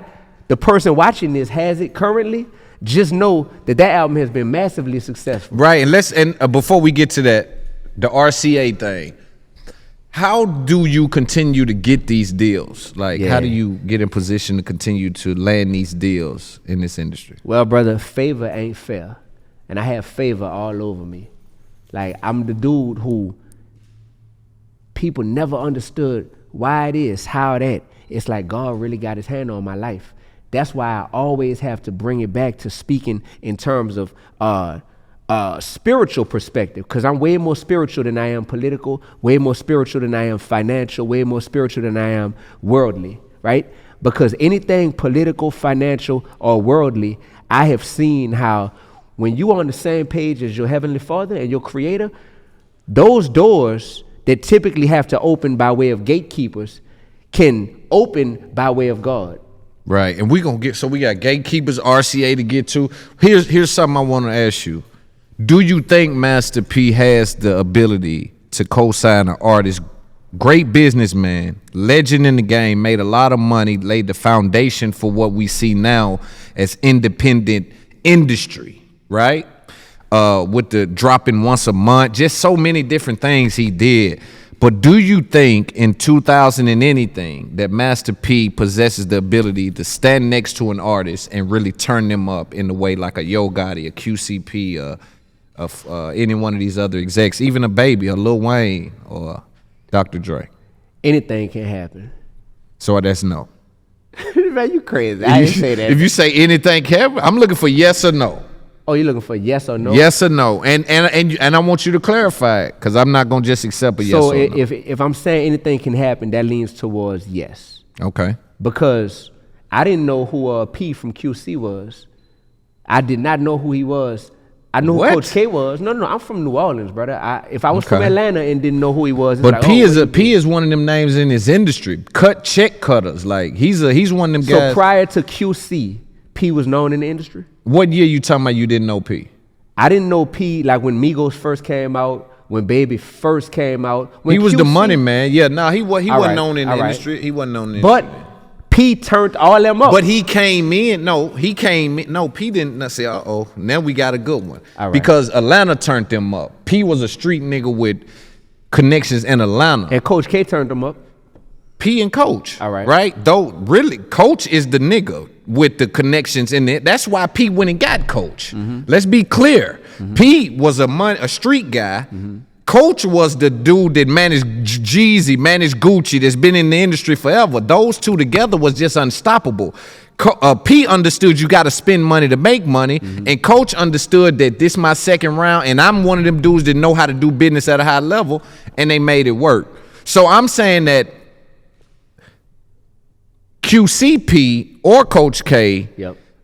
the person watching this has it currently, just know that album has been massively successful. Right. And before we get to that, the RCA thing, how do you continue to get these deals? Like, how do you get in position to continue to land these deals in this industry? Well, brother, favor ain't fair. And I have favor all over me. Like, I'm the dude who people never understood why it is, how that. It's like God really got his hand on my life. That's why I always have to bring it back to speaking in terms of spiritual perspective, because I'm way more spiritual than I am political, way more spiritual than I am financial, way more spiritual than I am worldly, right? Because anything political, financial, or worldly, I have seen how when you are on the same page as your Heavenly Father and your Creator, those doors that typically have to open by way of gatekeepers can open by way of God. Right. And we got gatekeepers, RCA to get to. Here's something I want to ask you. Do you think Master P has the ability to co-sign an artist, great businessman, legend in the game, made a lot of money, laid the foundation for what we see now as independent industry, right? With the dropping once a month, just so many different things he did. But do you think in 2000 and anything that Master P possesses the ability to stand next to an artist and really turn them up in the way like a Yo Gotti, a QCP, any one of these other execs, even a Baby, a Lil Wayne, or Dr. Dre? Anything can happen. So that's no. Man, you crazy. I didn't say that. If you say anything can happen, I'm looking for yes or no. Oh, you're looking for yes or no? Yes or no. And I want you to clarify it, because I'm not going to just accept a yes or no. So if I'm saying anything can happen, that leans towards yes. Okay. Because I didn't know who P from QC was. I did not know who he was. I knew who Coach K was. No, I'm from New Orleans, brother. If I was from Atlanta and didn't know who he was, but like, P is one of them names in this industry. Check cutters. Like he's one of them guys. So prior to QC, P was known in the industry? What year you talking about you didn't know P? I didn't know P like when Migos first came out, when Baby first came out. When he was QC, the money man. Yeah, no, he wasn't known in the industry. He wasn't known in the industry. But P turned all them up. But he came in. No, P didn't say, now we got a good one. Because Atlanta turned them up. P was a street nigga with connections in Atlanta. And Coach K turned them up. P and Coach. All right. Right? Though, really, Coach is the nigga with the connections in it. That's why P went and got Coach. Mm-hmm. Let's be clear. P was a street guy. Coach was the dude that managed Jeezy, managed Gucci, that's been in the industry forever. Those two together was just unstoppable. P understood you got to spend money to make money, and Coach understood that this my second round, and I'm one of them dudes that know how to do business at a high level, and they made it work. So I'm saying that QCP or Coach K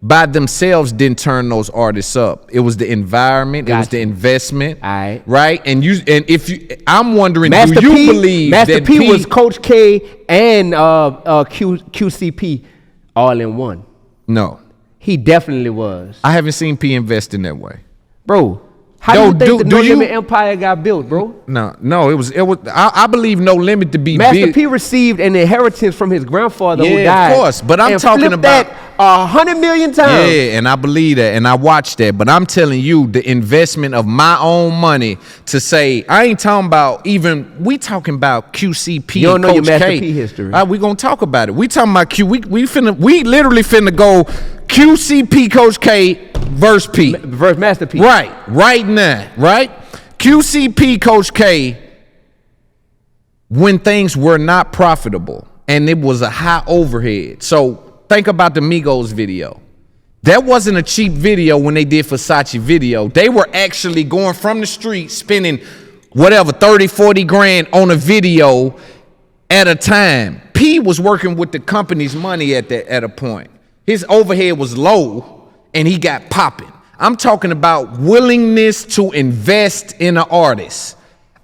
by themselves didn't turn those artists up. It was the environment, it was the investment, right? And I'm wondering, Master do you P, believe Master that P was Coach K and QCP all in one? No, he definitely was. I haven't seen P invest in that way, bro. How do you think the No Limit Empire got built, bro? No, it was. I believe No Limit to be Master big. P received an inheritance from his grandfather who died. Of course, but I'm talking about that 100 million times. Yeah, and I believe that, and I watched that. But I'm telling you, the investment of my own money to say, I ain't talking about even. We talking about QCP. You don't know your Coach Master K. P history. We gonna talk about it. We talking about Q. We literally finna go QCP Coach K versus P. Versus Master P. Right now, right? QCP Coach K, when things were not profitable and it was a high overhead. So think about the Migos video. That wasn't a cheap video when they did Versace video. They were actually going from the street spending whatever, 30, 40 grand on a video at a time. P was working with the company's money at a point. His overhead was low and he got popping. I'm talking about willingness to invest in an artist.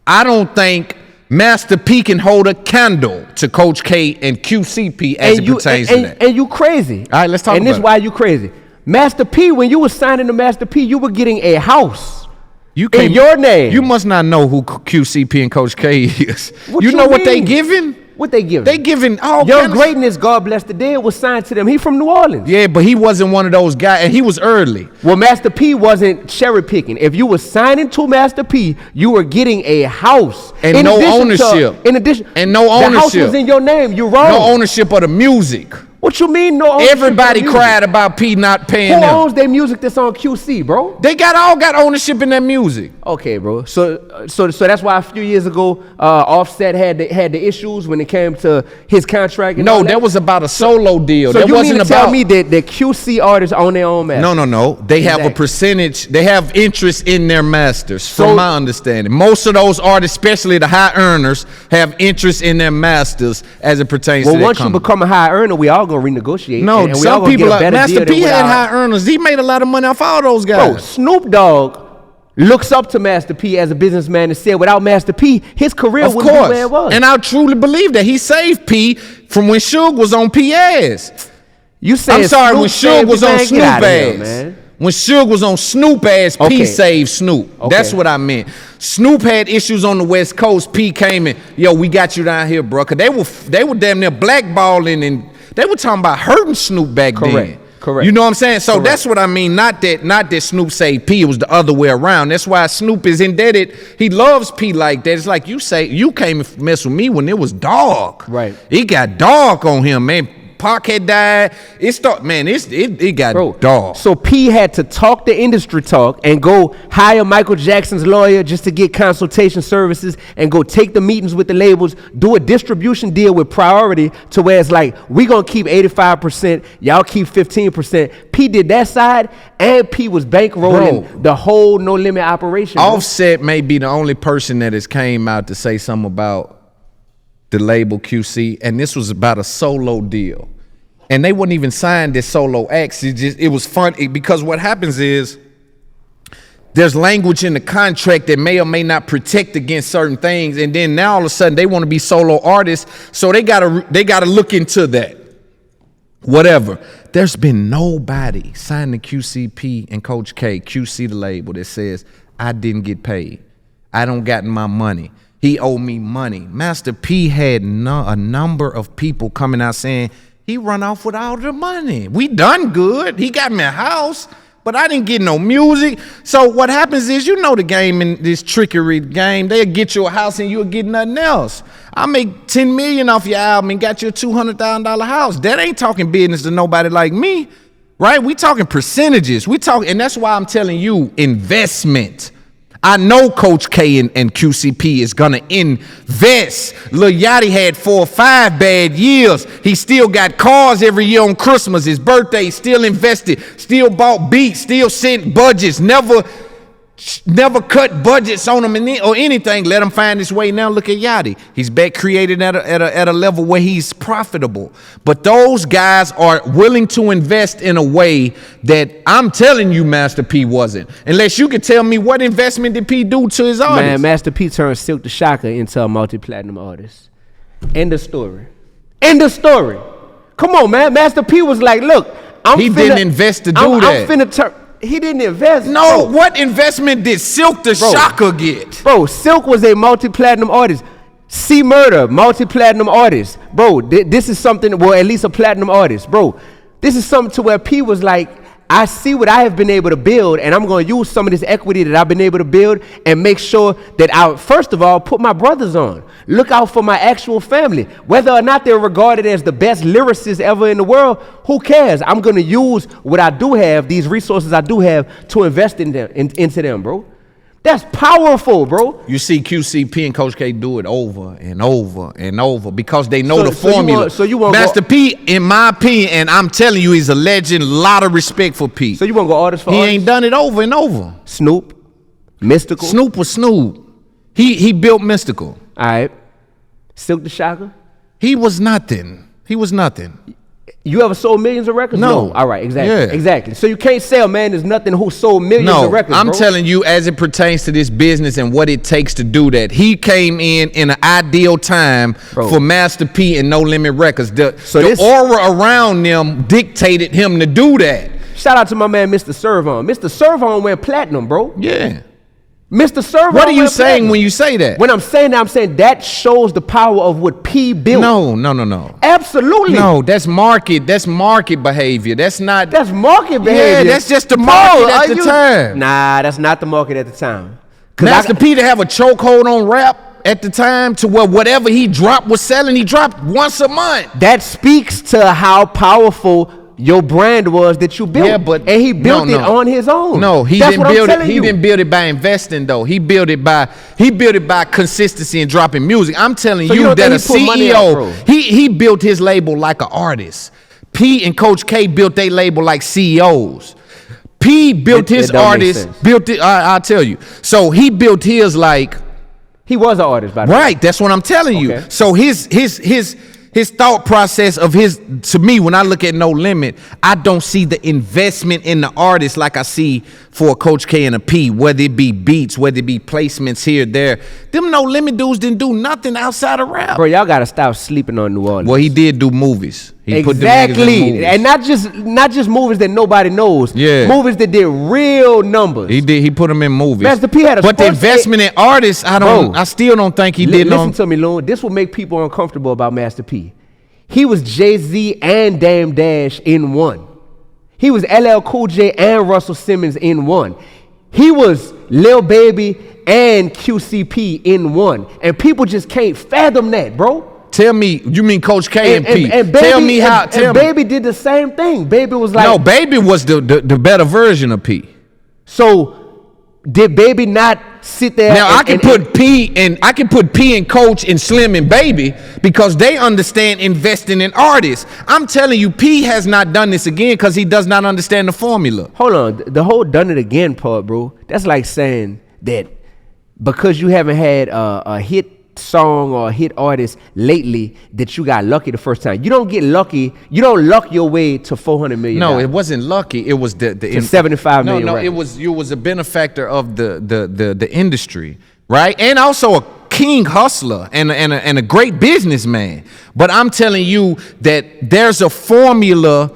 I don't think Master P can hold a candle to Coach K and QCP as it pertains to that. And you crazy. All right, let's talk about it. And this is why you crazy. Master P, when you were signing to Master P, you were getting a house in your name. You must not know who QCP and Coach K is. What you know mean? what they giving? What they giving? They giving all Young Greatness, God Bless the Dead, was signed to them. He from New Orleans. Yeah, but he wasn't one of those guys, and he was early. Well, Master P wasn't cherry picking. If you were signing to Master P, you were getting a house and no ownership. In addition, no ownership. The house was in your name. You wrong. No ownership of the music. What you mean no ownership? Everybody cried about P not paying them. Who owns their music that's on QC, bro? They all got ownership in that music. Okay, bro. So that's why a few years ago, Offset had the issues when it came to his contract. And no, that was about a solo deal. So that you wasn't mean to about tell me that the QC artists own their own masters? No. They have a percentage. They have interest in their masters, from my understanding. Most of those artists, especially the high earners, have interest in their masters as it pertains to their once you become a high earner, we all gonna renegotiate. No, and some people Master P had high earners. He made a lot of money off all those guys. Bro, Snoop Dogg looks up to Master P as a businessman and said without Master P, his career wouldn't be where it was. And I truly believe that he saved P from when Suge was on P ass. You say I'm sorry, when Suge was on Snoop ass. When Suge was on Snoop ass, P saved Snoop. That's what I meant. Snoop had issues on the West Coast. P came and, yo, we got you down here, bro. Cause they were damn near blackballing, and they were talking about hurting Snoop back then. Correct. You know what I'm saying? So that's what I mean. Not that Snoop saved P. It was the other way around. That's why Snoop is indebted. He loves P like that. It's like you say, you came and mess with me when it was dark. Right. It got dark on him, man. Pac had died. It got dark. So P had to talk the industry talk and go hire Michael Jackson's lawyer just to get consultation services and go take the meetings with the labels, do a distribution deal with Priority to where it's like, we gonna keep 85%, y'all keep 15%. P did that side, and P was bankrolling the whole No Limit operation. Offset may be the only person that has came out to say something about the label QC, and this was about a solo deal. And they wouldn't even sign this solo acts. It was fun because what happens is there's language in the contract that may or may not protect against certain things, and then now all of a sudden they want to be solo artists, so they gotta look into that. Whatever. There's been nobody signed to QCP and Coach K, QC the label, that says I didn't get paid. I don't got my money. He owed me money. Master P had a number of people coming out saying he run off with all the money. We done good. He got me a house, but I didn't get no music. So what happens is, you know the game, in this trickery game, they'll get you a house and you'll get nothing else. I make $10 million off your album and got you a $200,000 house. That ain't talking business to nobody like me. right? We talking percentages. And that's why I'm telling you, investment. I know Coach K and QCP is gonna invest. Lil Yachty had 4 or 5 bad years. He still got cars every year on Christmas, his birthday, still invested, still bought beats, still sent budgets, never cut budgets on him or anything. Let him find his way. Now look at Yachty. He's back created at a level where he's profitable. But those guys are willing to invest in a way that I'm telling you Master P wasn't. Unless you can tell me what investment did P do to his artists. Man, Master P turned Silk the Shocker into a multi-platinum artist. End of story. End of story. Come on, man. Master P was like, look, he didn't invest to do that. I'm finna turn. He didn't invest. No, bro. what investment did Silk the Shocker get? Bro, Silk was a multi-platinum artist. C Murder, multi-platinum artist. Bro, this is something, well, at least a platinum artist. Bro, this is something to where P was like, I see what I have been able to build, and I'm going to use some of this equity that I've been able to build and make sure that I, first of all, put my brothers on. Look out for my actual family. Whether or not they're regarded as the best lyricists ever in the world, who cares? I'm going to use what I do have, these resources I do have, to invest in them, into them, bro. That's powerful, bro. You see QCP and Coach K do it over and over and over because they know the formula. Master P, in my opinion, and I'm telling you, he's a legend. A lot of respect for P. So you want to go artist for artist? He ain't done it over and over. Snoop, Mystical. Snoop was Snoop. He built Mystical. All right. Silk the Shocker. He was nothing. He was nothing. You ever sold millions of records? No. All right, exactly. Yeah. Exactly. So you can't say a man is nothing who sold millions of records, I'm bro. telling you, as it pertains to this business and what it takes to do that, he came in an ideal time for Master P and No Limit Records. The aura around them dictated him to do that. Shout out to my man, Mr. Servon. Mr. Servon went platinum, bro. Yeah. Mr. Servon. What are you went saying platinum. when you say that? When I'm saying that, I'm saying that shows the power of what P built. No. Absolutely. No, that's market behavior. That's not. That's market behavior. Yeah, that's just the market at the time. Nah, that's not the market at the time. Master P to have a chokehold on rap at the time to where whatever he dropped was selling, he dropped once a month. That speaks to how powerful your brand was that you built. Yeah, but and he built it on his own. No, he didn't build it. He didn't build it by investing though. He built it by consistency and dropping music. I'm telling you that a CEO, he built his label like an artist. P and Coach K built their label like CEOs. P built his artist, built it. I'll tell you. So he built his like he was an artist, by the way. Right, that's what I'm telling you. So his thought process of to me, when I look at No Limit, I don't see the investment in the artist like I see for a Coach K and a P, whether it be beats, whether it be placements here, there. Them No Limit dudes didn't do nothing outside of rap. Bro, y'all gotta stop sleeping on New Orleans. Well, he did do movies. He exactly. put them niggas in movies. And not just movies that nobody knows. Yeah. Movies that did real numbers. He put them in movies. Master P had but the investment in artists, I still don't think he did. Listen to me, Loon. This will make people uncomfortable about Master P. He was Jay-Z and Dame Dash in one. He was LL Cool J and Russell Simmons in one. He was Lil Baby and QCP in one. And people just can't fathom that, bro. Tell me, you mean Coach K and P? And Baby, tell me how. And Baby did the same thing. Baby was like, no, Baby was the better version of P. So did Baby not sit there? Now I can put P and Coach and Slim and Baby because they understand investing in artists. I'm telling you, P has not done this again because he does not understand the formula. Hold on, the whole done it again part, bro. That's like saying that because you haven't had a hit song or a hit artist lately that you got lucky the first time. You don't get lucky. You don't luck your way to $400 million. No, it wasn't lucky. It was the 75 million. No, you was a benefactor of the industry, right? And also a king hustler and a great businessman. But I'm telling you that there's a formula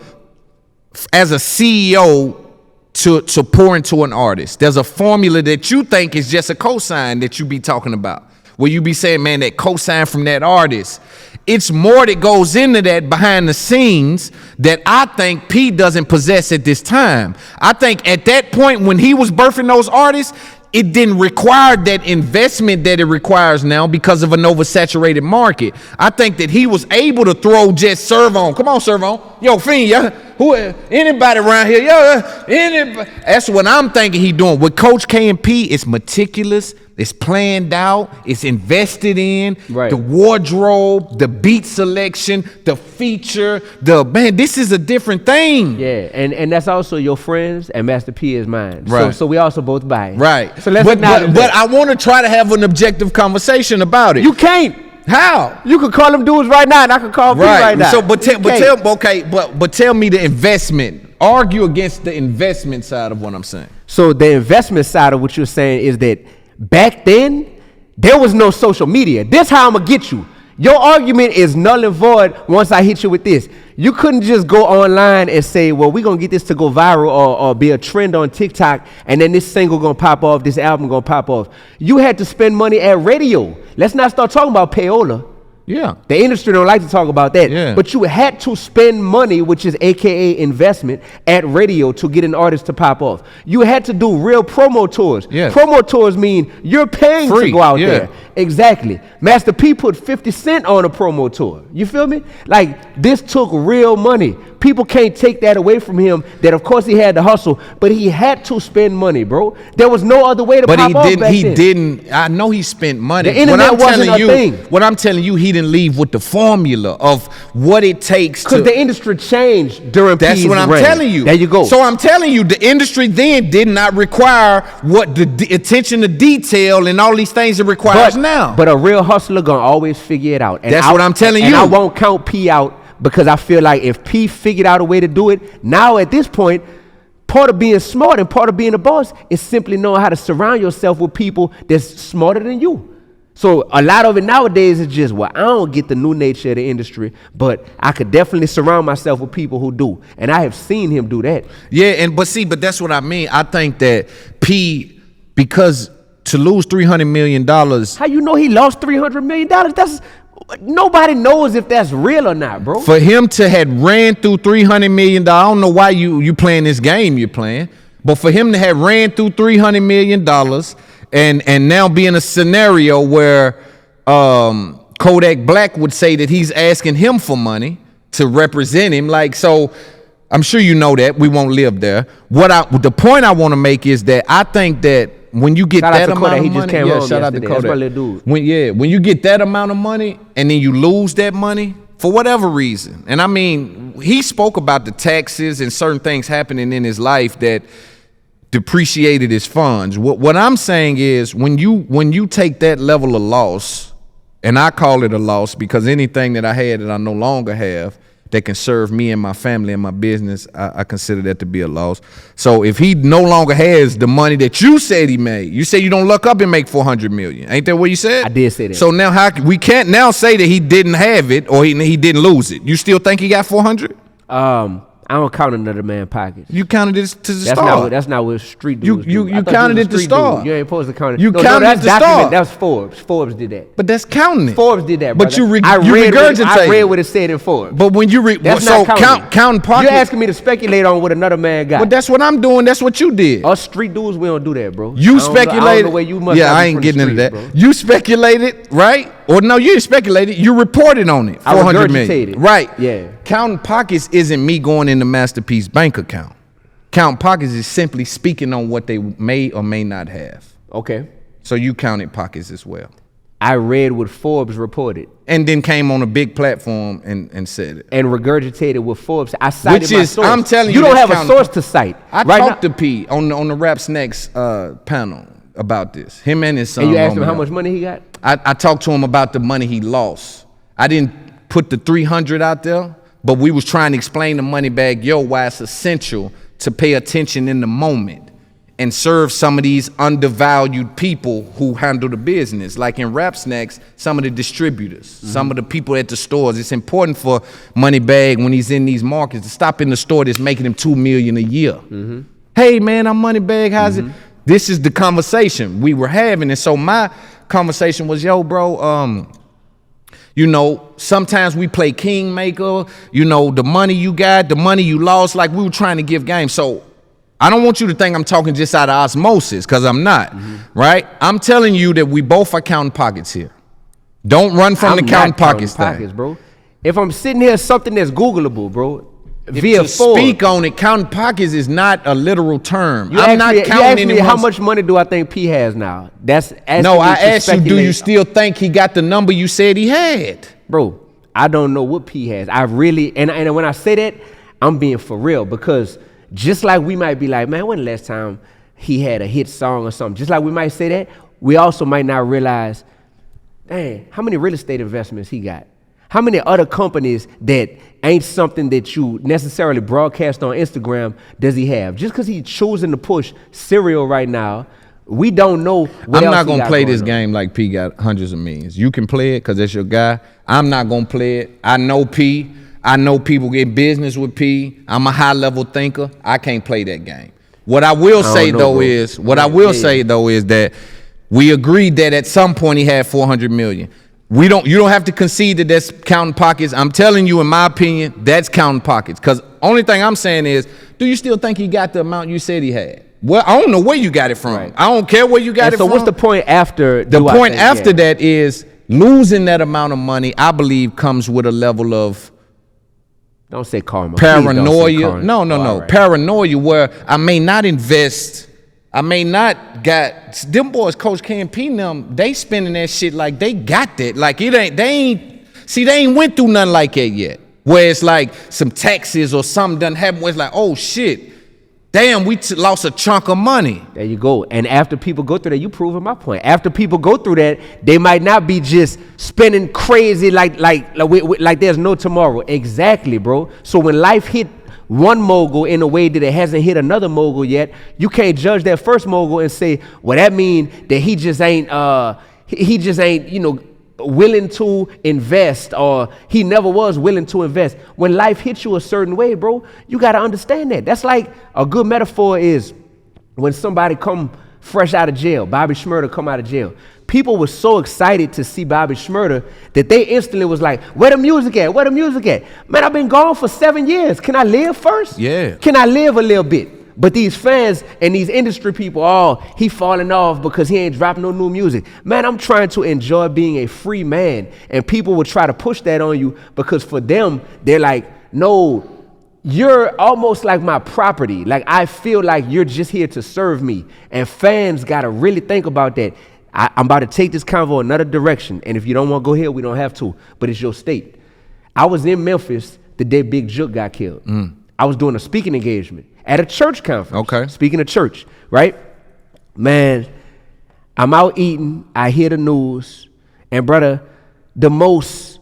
as a CEO to pour into an artist. There's a formula that you think is just a cosign that you be talking about. Where you be saying, man, that cosign from that artist. It's more that goes into that behind the scenes that I think P doesn't possess at this time. I think at that point when he was birthing those artists, it didn't require that investment that it requires now because of an oversaturated market. I think that he was able to throw just Servon. Come on, Servon. Yo, Fiend, yeah. Who? Anybody around here? Yo, anybody. That's what I'm thinking he doing. With Coach K and P, it's meticulous. It's planned out. It's invested in. Right. The wardrobe, the beat selection, the feature. Man, this is a different thing. Yeah, and that's also your friends, and Master P is mine. Right. So we also both buy it. Right. So let's acknowledge but that. I want to try to have an objective conversation about it. You can't. How? You could call them dudes right now, and I could call P right now. So, You can't. tell me the investment. Argue against the investment side of what I'm saying. So the investment side of what you're saying is that back then, there was no social media. This how I'm gonna get you. Your argument is null and void once I hit you with this. You couldn't just go online and say, well, we're going to get this to go viral or be a trend on TikTok, and then this single going to pop off, this album going to pop off. You had to spend money at radio. Let's not start talking about payola. Yeah. The industry don't like to talk about that. Yeah. But you had to spend money, which is AKA investment, at radio to get an artist to pop off. You had to do real promo tours. Yes. Promo tours mean you're paying Free, to go out yeah. there. Exactly. Master P put 50 Cent on a promo tour. You feel me? Like, this took real money. People can't take that away from him, that of course he had to hustle, but he had to spend money, bro. There was no other way to pop off back then. He didn't. I know he spent money. The internet wasn't a thing. What I'm telling you, he didn't leave with the formula of what it takes to. Because the industry changed during That's P's what I'm reign. telling you. There you go. So I'm telling you, the industry then did not require what the attention to detail and all these things it requires now. But a real hustler gonna always figure it out. And That's what I'm telling and you. I won't count P out because I feel like if P figured out a way to do it, now at this point, part of being smart and part of being a boss is simply knowing how to surround yourself with people that's smarter than you. So a lot of it nowadays is just, well, I don't get the new nature of the industry, but I could definitely surround myself with people who do. And I have seen him do that. Yeah, but that's what I mean. I think that P, because to lose $300 million. How you know he lost $300 million? That's nobody knows if that's real or not, bro. For him to had ran through $300 million, I don't know why you playing this game you're playing, but for him to have ran through $300 million and now be in a scenario where Kodak Black would say that he's asking him for money to represent him, like, so I'm sure you know that. We won't live there. The point I want to make is that I think that when you get Shout out that to amount Kodak, of he just money, came yeah, home shout out to yesterday. Kodak. That's my little dude. When you get that amount of money and then you lose that money for whatever reason, and I mean, he spoke about the taxes and certain things happening in his life that depreciated his funds. What I'm saying is when you take that level of loss, and I call it a loss because anything that I had that I no longer have that can serve me and my family and my business, I consider that to be a loss. So if he no longer has the money that you said he made, you say you don't look up and make $400 million. Ain't that what you said? I did say that. So now we can't now say that he didn't have it or he didn't lose it. You still think he got 400? I don't count another man's pockets. You counted it to the That's start. that's not what street dudes do. You I thought counted was a it to street start. dude. You ain't supposed to count it. You counted that's it to start. documented. That was Forbes. Forbes did that. But that's counting it. Forbes did that, But brother. you I read regurgitate. what it said in Forbes. But when you That's so not counting. counting pockets. You're asking me to speculate on what another man got. But that's what I'm doing. That's what you did. Us street dudes, we don't do that, bro. You I don't speculated. know where you must yeah, not be I ain't from the getting into that. streets, bro. You speculated, right? Or no, you didn't speculate. You reported on it. I 400 regurgitated. million. Right. Yeah. Counting pockets isn't me going in the Masterpiece bank account. Counting pockets is simply speaking on what they may or may not have. Okay. So you counted pockets as well. I read what Forbes reported. And then came on a big platform and said it. And regurgitated what Forbes. I cited Which my is, source. I'm telling you you, don't that's have a counting- source to cite. I right talked now, to P on the Rap Snacks panel about this. Him and his son. and you asked him Romeo. how much money he got? I talked to him about the money he lost. I didn't put the 300 out there, but we was trying to explain to Moneybag Yo why it's essential to pay attention in the moment and serve some of these undervalued people who handle the business. Like in Rap Snacks, some of the distributors, some of the people at the stores. It's important for Moneybag when he's in these markets to stop in the store that's making him $2 million a year. Hey man, I'm Moneybag, how's it? This is the conversation we were having. And so my conversation was, yo, bro, you know, sometimes we play kingmaker, you know, the money you got, the money you lost, like we were trying to give game. So I don't want you to think I'm talking just out of osmosis, because I'm not, right? I'm telling you that we both are counting pockets here. Don't run from the counting pockets thing. Bro. If I'm sitting here, something that's Googleable, bro. To speak on it, counting pockets is not a literal term. I'm not counting anyone. How much money do I think P has now? That's no. I asked you, do you still think he got the number you said he had, bro? I don't know what P has. I really and when I say that, I'm being for real, because just like we might be like, man, when the last time he had a hit song or something? Just like we might say that, we also might not realize, dang, how many real estate investments he got? How many other companies that ain't something that you necessarily broadcast on Instagram does he have? Just because he's choosing to push cereal right now, we don't know what I'm not going to play this game like P got hundreds of millions. You can play it because that's your guy. I'm not going to play it. I know P. I know people get business with P. I'm a high-level thinker. I can't play that game. What I will say, though, is that we agreed that at some point he had 400 million. You don't have to concede that that's counting pockets. I'm telling you, in my opinion, that's counting pockets. Because only thing I'm saying is, do you still think he got the amount you said he had? Well, I don't know where you got it from. Right. I don't care where you got it from. So what's the point after? The point after that is losing that amount of money, I believe, comes with a level of, don't say karma. Paranoia. No. Right. Paranoia where I may not invest. I may not got them boys, Coach K and P and them, they spending that shit like they got that. Like they ain't went through nothing like that yet. Where it's like some taxes or something done happen where it's like, oh shit, damn, we lost a chunk of money. There you go. And after people go through that, you proving my point. After people go through that, they might not be just spending crazy like there's no tomorrow. Exactly, bro. So when life hit one mogul in a way that it hasn't hit another mogul yet, you can't judge that first mogul and say, well, that mean that he just ain't willing to invest, or he never was willing to invest. When life hits you a certain way, bro, you got to understand that. That's like a good metaphor is when somebody come fresh out of jail. Bobby Shmurda come out of jail. People were so excited to see Bobby Shmurda that they instantly was like, where the music at? Where the music at? Man, I've been gone for 7 years. Can I live first? Yeah. Can I live a little bit? But these fans and these industry people, he falling off because he ain't dropping no new music. Man, I'm trying to enjoy being a free man. And people will try to push that on you because for them, they're like, no, you're almost like my property. Like, I feel like you're just here to serve me. And fans got to really think about that. I'm about to take this convo another direction. And if you don't want to go here, we don't have to. But it's your state. I was in Memphis the day Big Jook got killed. I was doing a speaking engagement at a church conference. Okay. Speaking of church, right? Man, I'm out eating. I hear the news. And brother, the most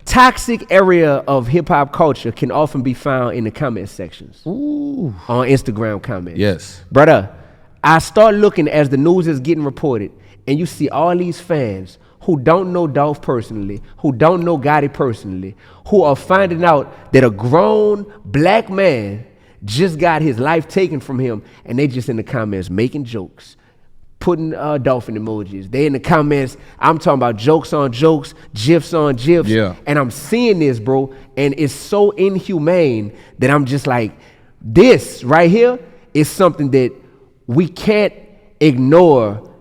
toxic area of hip hop culture can often be found in the comment sections. Ooh. On Instagram comments. Yes. Brother, I start looking as the news is getting reported, and you see all these fans who don't know Dolph personally, who don't know Gotti personally, who are finding out that a grown black man just got his life taken from him, and they just in the comments making jokes, putting dolphin emojis. They in the comments, I'm talking about jokes on jokes, gifs on gifs, and I'm seeing this, bro, and it's so inhumane that I'm just like, this right here is something that we can't ignore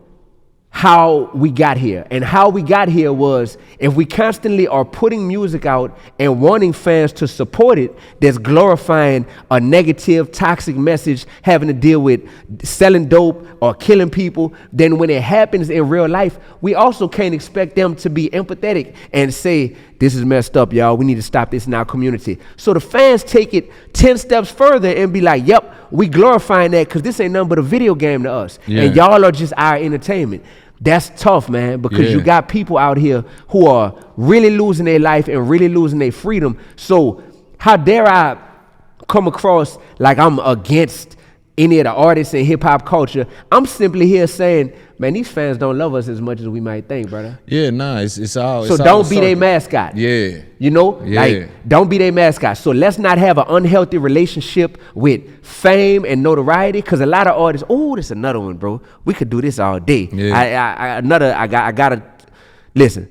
how we got here. And how we got here was, if we constantly are putting music out and wanting fans to support it, that's glorifying a negative, toxic message having to deal with selling dope or killing people, then when it happens in real life, we also can't expect them to be empathetic and say, this is messed up, y'all. We need to stop this in our community. So the fans take it 10 steps further and be like, yep, we glorifying that because this ain't nothing but a video game to us. And y'all are just our entertainment. That's tough, man, because you got people out here who are really losing their life and really losing their freedom. So how dare I come across like I'm against any of the artists in hip-hop culture? I'm simply here saying, man, these fans don't love us as much as we might think, brother. Yeah, nah, it's all. So don't be their mascot. Yeah. You know? Yeah. Like, don't be their mascot. So let's not have an unhealthy relationship with fame and notoriety, because a lot of artists, oh, this is another one, bro. We could do this all day. Yeah. I gotta listen.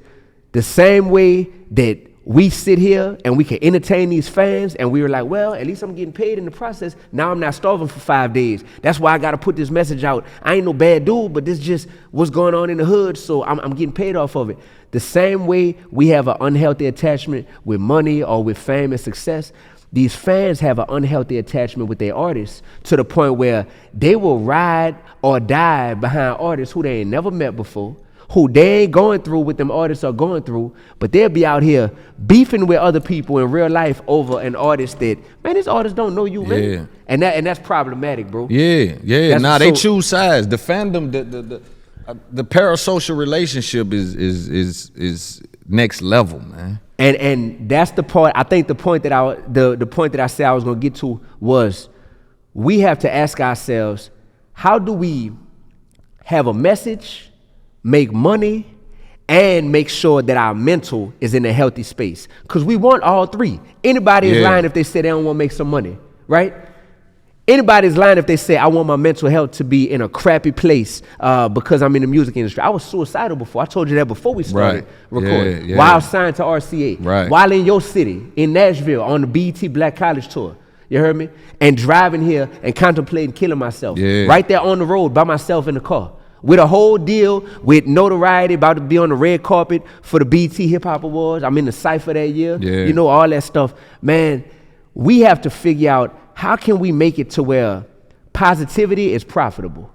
The same way that we sit here and we can entertain these fans, and we were like, well, at least I'm getting paid in the process. Now I'm not starving for 5 days. That's why I got to put this message out. I ain't no bad dude, but this just what's going on in the hood, so I'm getting paid off of it. The same way we have an unhealthy attachment with money or with fame and success, these fans have an unhealthy attachment with their artists to the point where they will ride or die behind artists who they ain't never met before, who they ain't going through what them artists are going through, but they'll be out here beefing with other people in real life over an artist that, man, this artist don't know you, man. Yeah. And that's problematic, bro. Yeah. That's They choose sides. The fandom, the parasocial relationship is next level, man. And that's the part. I think the point that I said I was gonna get to was, we have to ask ourselves, how do we have a message, make money, and make sure that our mental is in a healthy space? Because we want all three. Anybody is lying if they say they don't want to make some money, right? Anybody's lying if they say, I want my mental health to be in a crappy place because I'm in the music industry. I was suicidal before. I told you that before we started recording. Yeah. While I was signed to RCA. Right. While in your city, in Nashville, on the BET Black College Tour. You heard me? And driving here and contemplating killing myself. Yeah. Right there on the road by myself in the car. With a whole deal, with notoriety, about to be on the red carpet for the BET Hip Hop Awards. I'm in the Cypher that year. Yeah. You know, all that stuff. Man, we have to figure out, how can we make it to where positivity is profitable?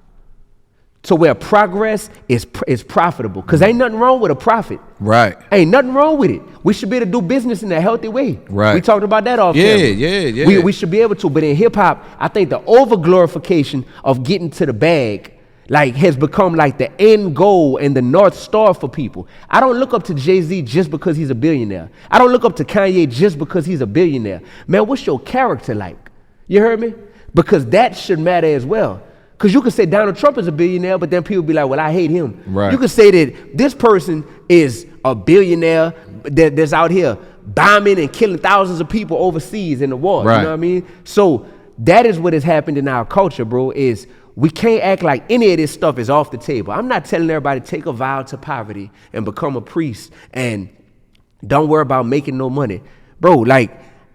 To where progress is profitable? Because ain't nothing wrong with a profit. Right. Ain't nothing wrong with it. We should be able to do business in a healthy way. Right. We talked about that off camera. Yeah. We should be able to. But in hip hop, I think the over glorification of getting to the bag has become like the end goal and the North Star for people. I don't look up to Jay-Z just because he's a billionaire. I don't look up to Kanye just because he's a billionaire. Man, what's your character like? You heard me? Because that should matter as well. Because you could say Donald Trump is a billionaire, but then people be like, well, I hate him. Right. You could say that this person is a billionaire that's out here bombing and killing thousands of people overseas in the war. Right. You know what I mean? So that is what has happened in our culture, bro, is we can't act like any of this stuff is off the table. I'm not telling everybody to take a vow to poverty and become a priest and don't worry about making no money. Bro,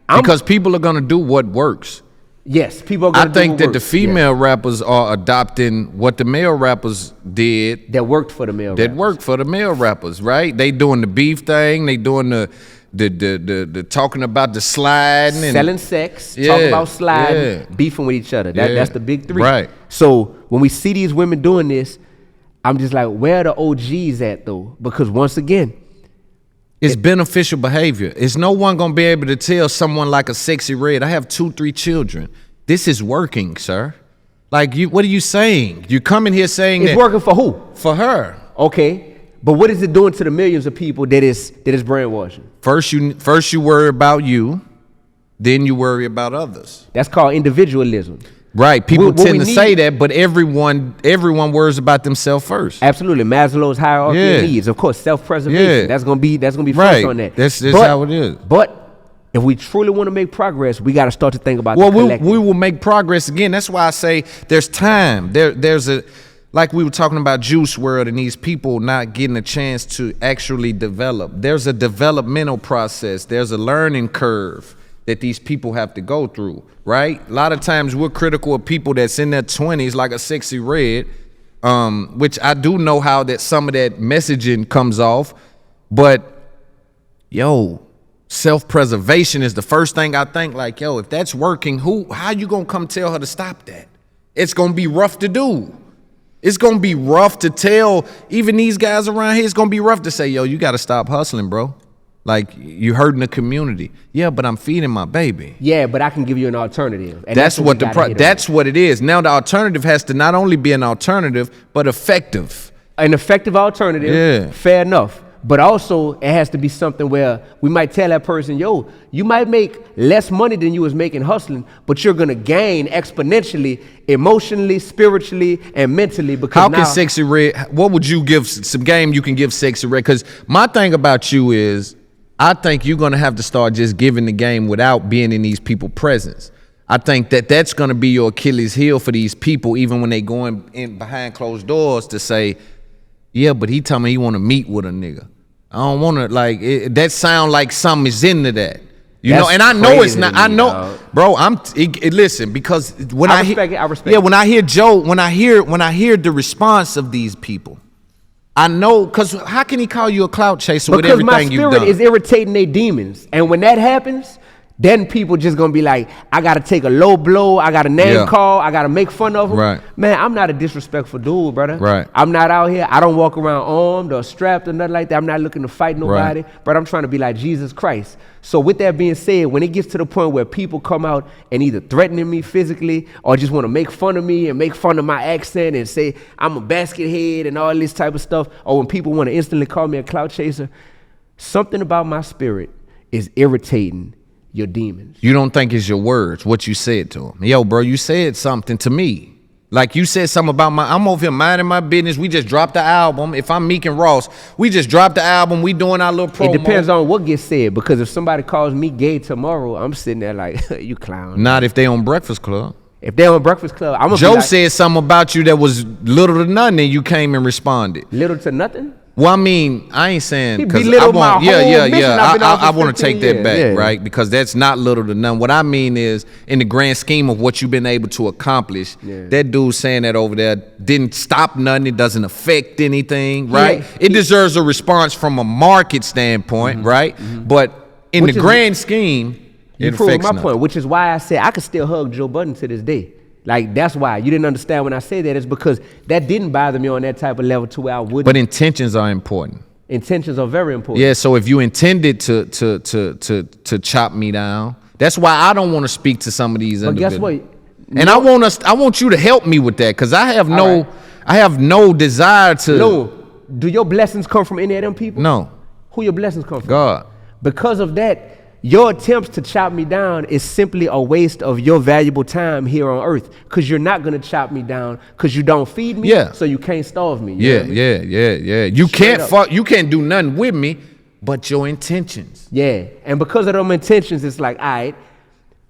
because people are going to do what works. Yes, people are going to do what works. I think that the female rappers are adopting what the male rappers did. That worked for the male rappers. That worked for the male rappers, right? They doing the beef thing. They doing the talking about the sliding. Selling sex, talking about sliding, beefing with each other. That's the big three. Right. So when we see these women doing this, I'm just like, where are the OGs at, though? Because once again, it's beneficial behavior. It's no one gonna be able to tell someone like a Sexy Red, I have 2-3 children. This is working, sir. What are you saying? You come in here saying it's working for who? For her. Okay, but what is it doing to the millions of people that is brainwashing? First you worry about you, then you worry about others. That's called individualism. Right, people tend to say that, but everyone worries about themselves first. Absolutely, Maslow's hierarchy of needs. Of course, self-preservation. That's gonna be first on that. That's how it is. But if we truly want to make progress, we got to start to think about the collective. We will make progress again. That's why I say there's time. There's like we were talking about Juice WRLD and these people not getting a chance to actually develop. There's a developmental process. There's a learning curve that these people have to go through, right? A lot of times we're critical of people that's in their 20s, like a Sexy Red, which I do know how that some of that messaging comes off, but self-preservation is the first thing I think, if that's working, how you gonna come tell her to stop that? It's gonna be rough to do. It's gonna be rough to tell even these guys around here, it's gonna be rough to say, you gotta stop hustling, bro. You hurting the community. Yeah, but I'm feeding my baby. Yeah, but I can give you an alternative. And that's what it is. Now the alternative has to not only be an alternative, but effective. An effective alternative. Yeah. Fair enough. But also it has to be something where we might tell that person, you might make less money than you was making hustling, but you're gonna gain exponentially, emotionally, spiritually, and mentally. Because how can Sexy Red? What would you give some game you can give Sexy Red? Because my thing about you is, I think you're gonna have to start just giving the game without being in these people's presence. I think that's gonna be your Achilles heel for these people, even when they going in behind closed doors to say, yeah, but he tell me he want to meet with a nigga. I don't want to like it, that. Sound like something is into that. You That's know, and I know crazy it's not. to me, I know, dog. bro. Listen, because when I I respect hear, it, I respect yeah, it. when I hear Joe, when I hear the response of these people, I know, because how can he call you a clout chaser with Because my everything you've spirit done? is irritating their demons. And when that happens, then people just gonna be like, I gotta take a low blow, I gotta name Yeah. call, I gotta make fun of them. Right. Man, I'm not a disrespectful dude, brother. Right. I'm not out here, I don't walk around armed or strapped or nothing like that. I'm not looking to fight nobody, Right. but I'm trying to be like Jesus Christ. So with that being said, when it gets to the point where people come out and either threatening me physically or just want to make fun of me and make fun of my accent and say I'm a basket head and all this type of stuff, or when people want to instantly call me a clout chaser, something about my spirit is irritating your demons. You don't think it's your words, what you said to him. Yo, bro, you said something to me. Like you said something about I'm over here minding my business. We just dropped the album. If I'm Meek and Ross, we just dropped the album. We doing our little promo. It depends on what gets said, because if somebody calls me gay tomorrow, I'm sitting there like, you clown. Not if they on Breakfast Club. If they're on Breakfast Club, I'm gonna Joe be like, said something about you that was little to none, and you came and responded. little to nothing. Well, I mean, I ain't saying He because I belittled my want, whole mission. I've been on I for want to 15 take that years. back, Yeah. right? Because that's not little to none. What I mean is, in the grand scheme of what you've been able to accomplish, that dude saying that over there didn't stop nothing. It doesn't affect anything, right? It deserves a response from a market standpoint, right? But in Which the is- grand scheme, You it proved affects my nothing. point, which is why I said I could still hug Joe Budden to this day. Like, that's why you didn't understand when I said that. It's because that didn't bother me on that type of level to where I wouldn't. But intentions are important. Intentions are very important. Yeah, so if you intended to chop me down, that's why I don't want to speak to some of these But individuals. guess what? And I want you to help me with that, because I have no desire to. No. Do your blessings come from any of them people? No. Who your blessings come from? God. Because of that, your attempts to chop me down is simply a waste of your valuable time here on earth, because you're not going to chop me down because you don't feed me, Yeah. so you can't starve me. You know what I mean? Yeah. You Straight up. you can't do nothing with me, but your intentions. Yeah, and because of them intentions, it's like, all right,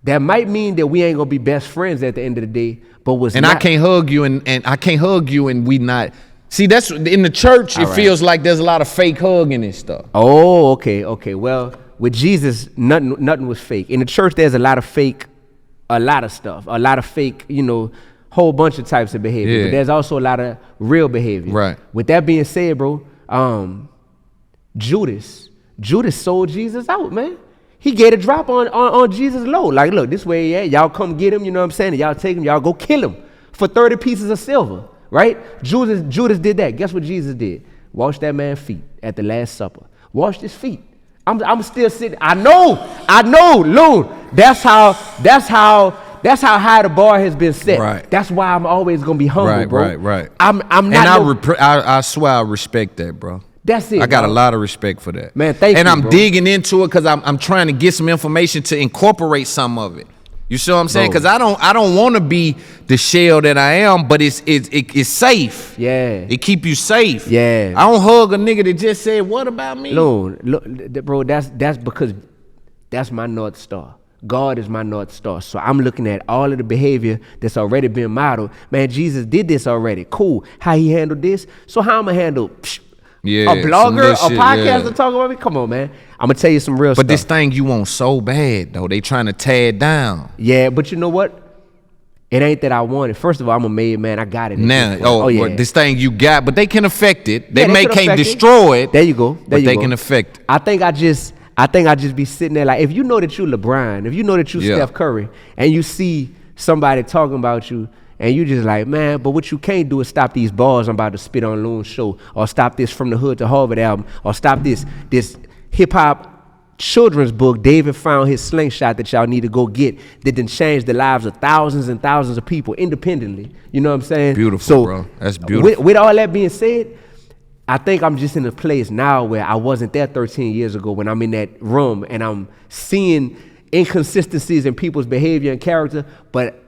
that might mean that we ain't going to be best friends at the end of the day, but was And not. I can't hug you and I can't hug you and we not. See, that's in the church, it feels like there's a lot of fake hugging and stuff. Oh, okay. Well, with Jesus, nothing was fake. In the church, there's a lot of fake, a lot of stuff, a lot of fake, whole bunch of types of behavior. Yeah. But there's also a lot of real behavior. Right. With that being said, bro, Judas sold Jesus out, man. He gave a drop on Jesus' low. Like, look, this way, yeah, y'all come get him, you know what I'm saying? And y'all take him, y'all go kill him for 30 pieces of silver, right? Judas did that. Guess what Jesus did? Washed that man's feet at the Last Supper. Washed his feet. I'm still sitting. I know, Loon. That's how high the bar has been set. Right. That's why I'm always gonna be humble, bro. Right. I'm And not. I swear I respect that, bro. That's it. I got a dog. lot of respect for that. Man, thank and you, I'm bro. digging into it because I'm trying to get some information to incorporate some of it. You see what I'm saying? Bro. Because I don't want to be the shell that I am, but it's safe. Yeah. It keep you safe. Yeah. I don't hug a nigga that just said, "What about me?" Look, bro, that's because that's my North Star. God is my North Star. So I'm looking at all of the behavior that's already been modeled. Man, Jesus did this already. Cool. How he handled this. So how I'm going to handle Yeah, a some blogger, little a shit, podcaster yeah. talking about me? Come on, man. I'm going to tell you some real stuff. But this thing you want so bad though, they trying to tear it down. Yeah, but you know what? It ain't that I want it. First of all, I'm a made man. I got it. at Now, this point. but this thing you got, but they can affect it. They Yeah, may can can't affect it. destroy it. There you go. There but you they go. can affect it. I think I just be sitting there like, if you know that you LeBron, if you know that you Yeah. Steph Curry, and you see somebody talking about you, and you just like, man, but what you can't do is stop these bars I'm about to spit on Loon's show, or stop this From the Hood to Harvard album, or stop this hip hop children's book David found his slingshot that y'all need to go get, that then changed the lives of thousands and thousands of people independently. You know what I'm saying? Beautiful, so, bro. That's beautiful. With all that being said, I think I'm just in a place now where I wasn't there 13 years ago, when I'm in that room and I'm seeing inconsistencies in people's behavior and character, but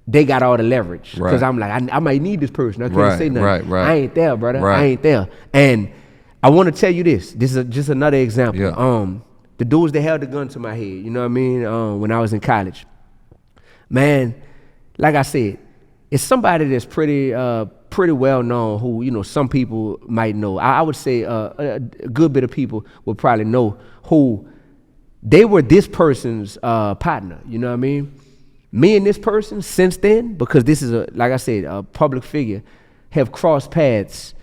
they got all the leverage. Because Right. I'm like, I might need this person. I can't Right, say nothing. right. I ain't there, brother. Right. I ain't there. And I want to tell you this. This is just another example. Yeah. The dudes that held the gun to my head, you know what I mean, when I was in college. Man, like I said, it's somebody that's pretty pretty well known who, you know, some people might know. I would say a good bit of people will probably know who they were this person's partner. You know what I mean? Me and this person since then, because this is like I said, a public figure, have crossed paths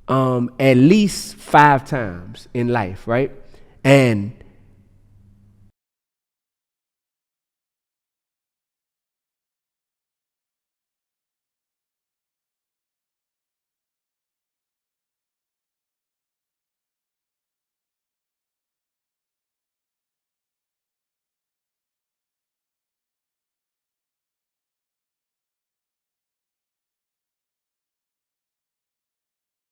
at least 5 times in life, right? And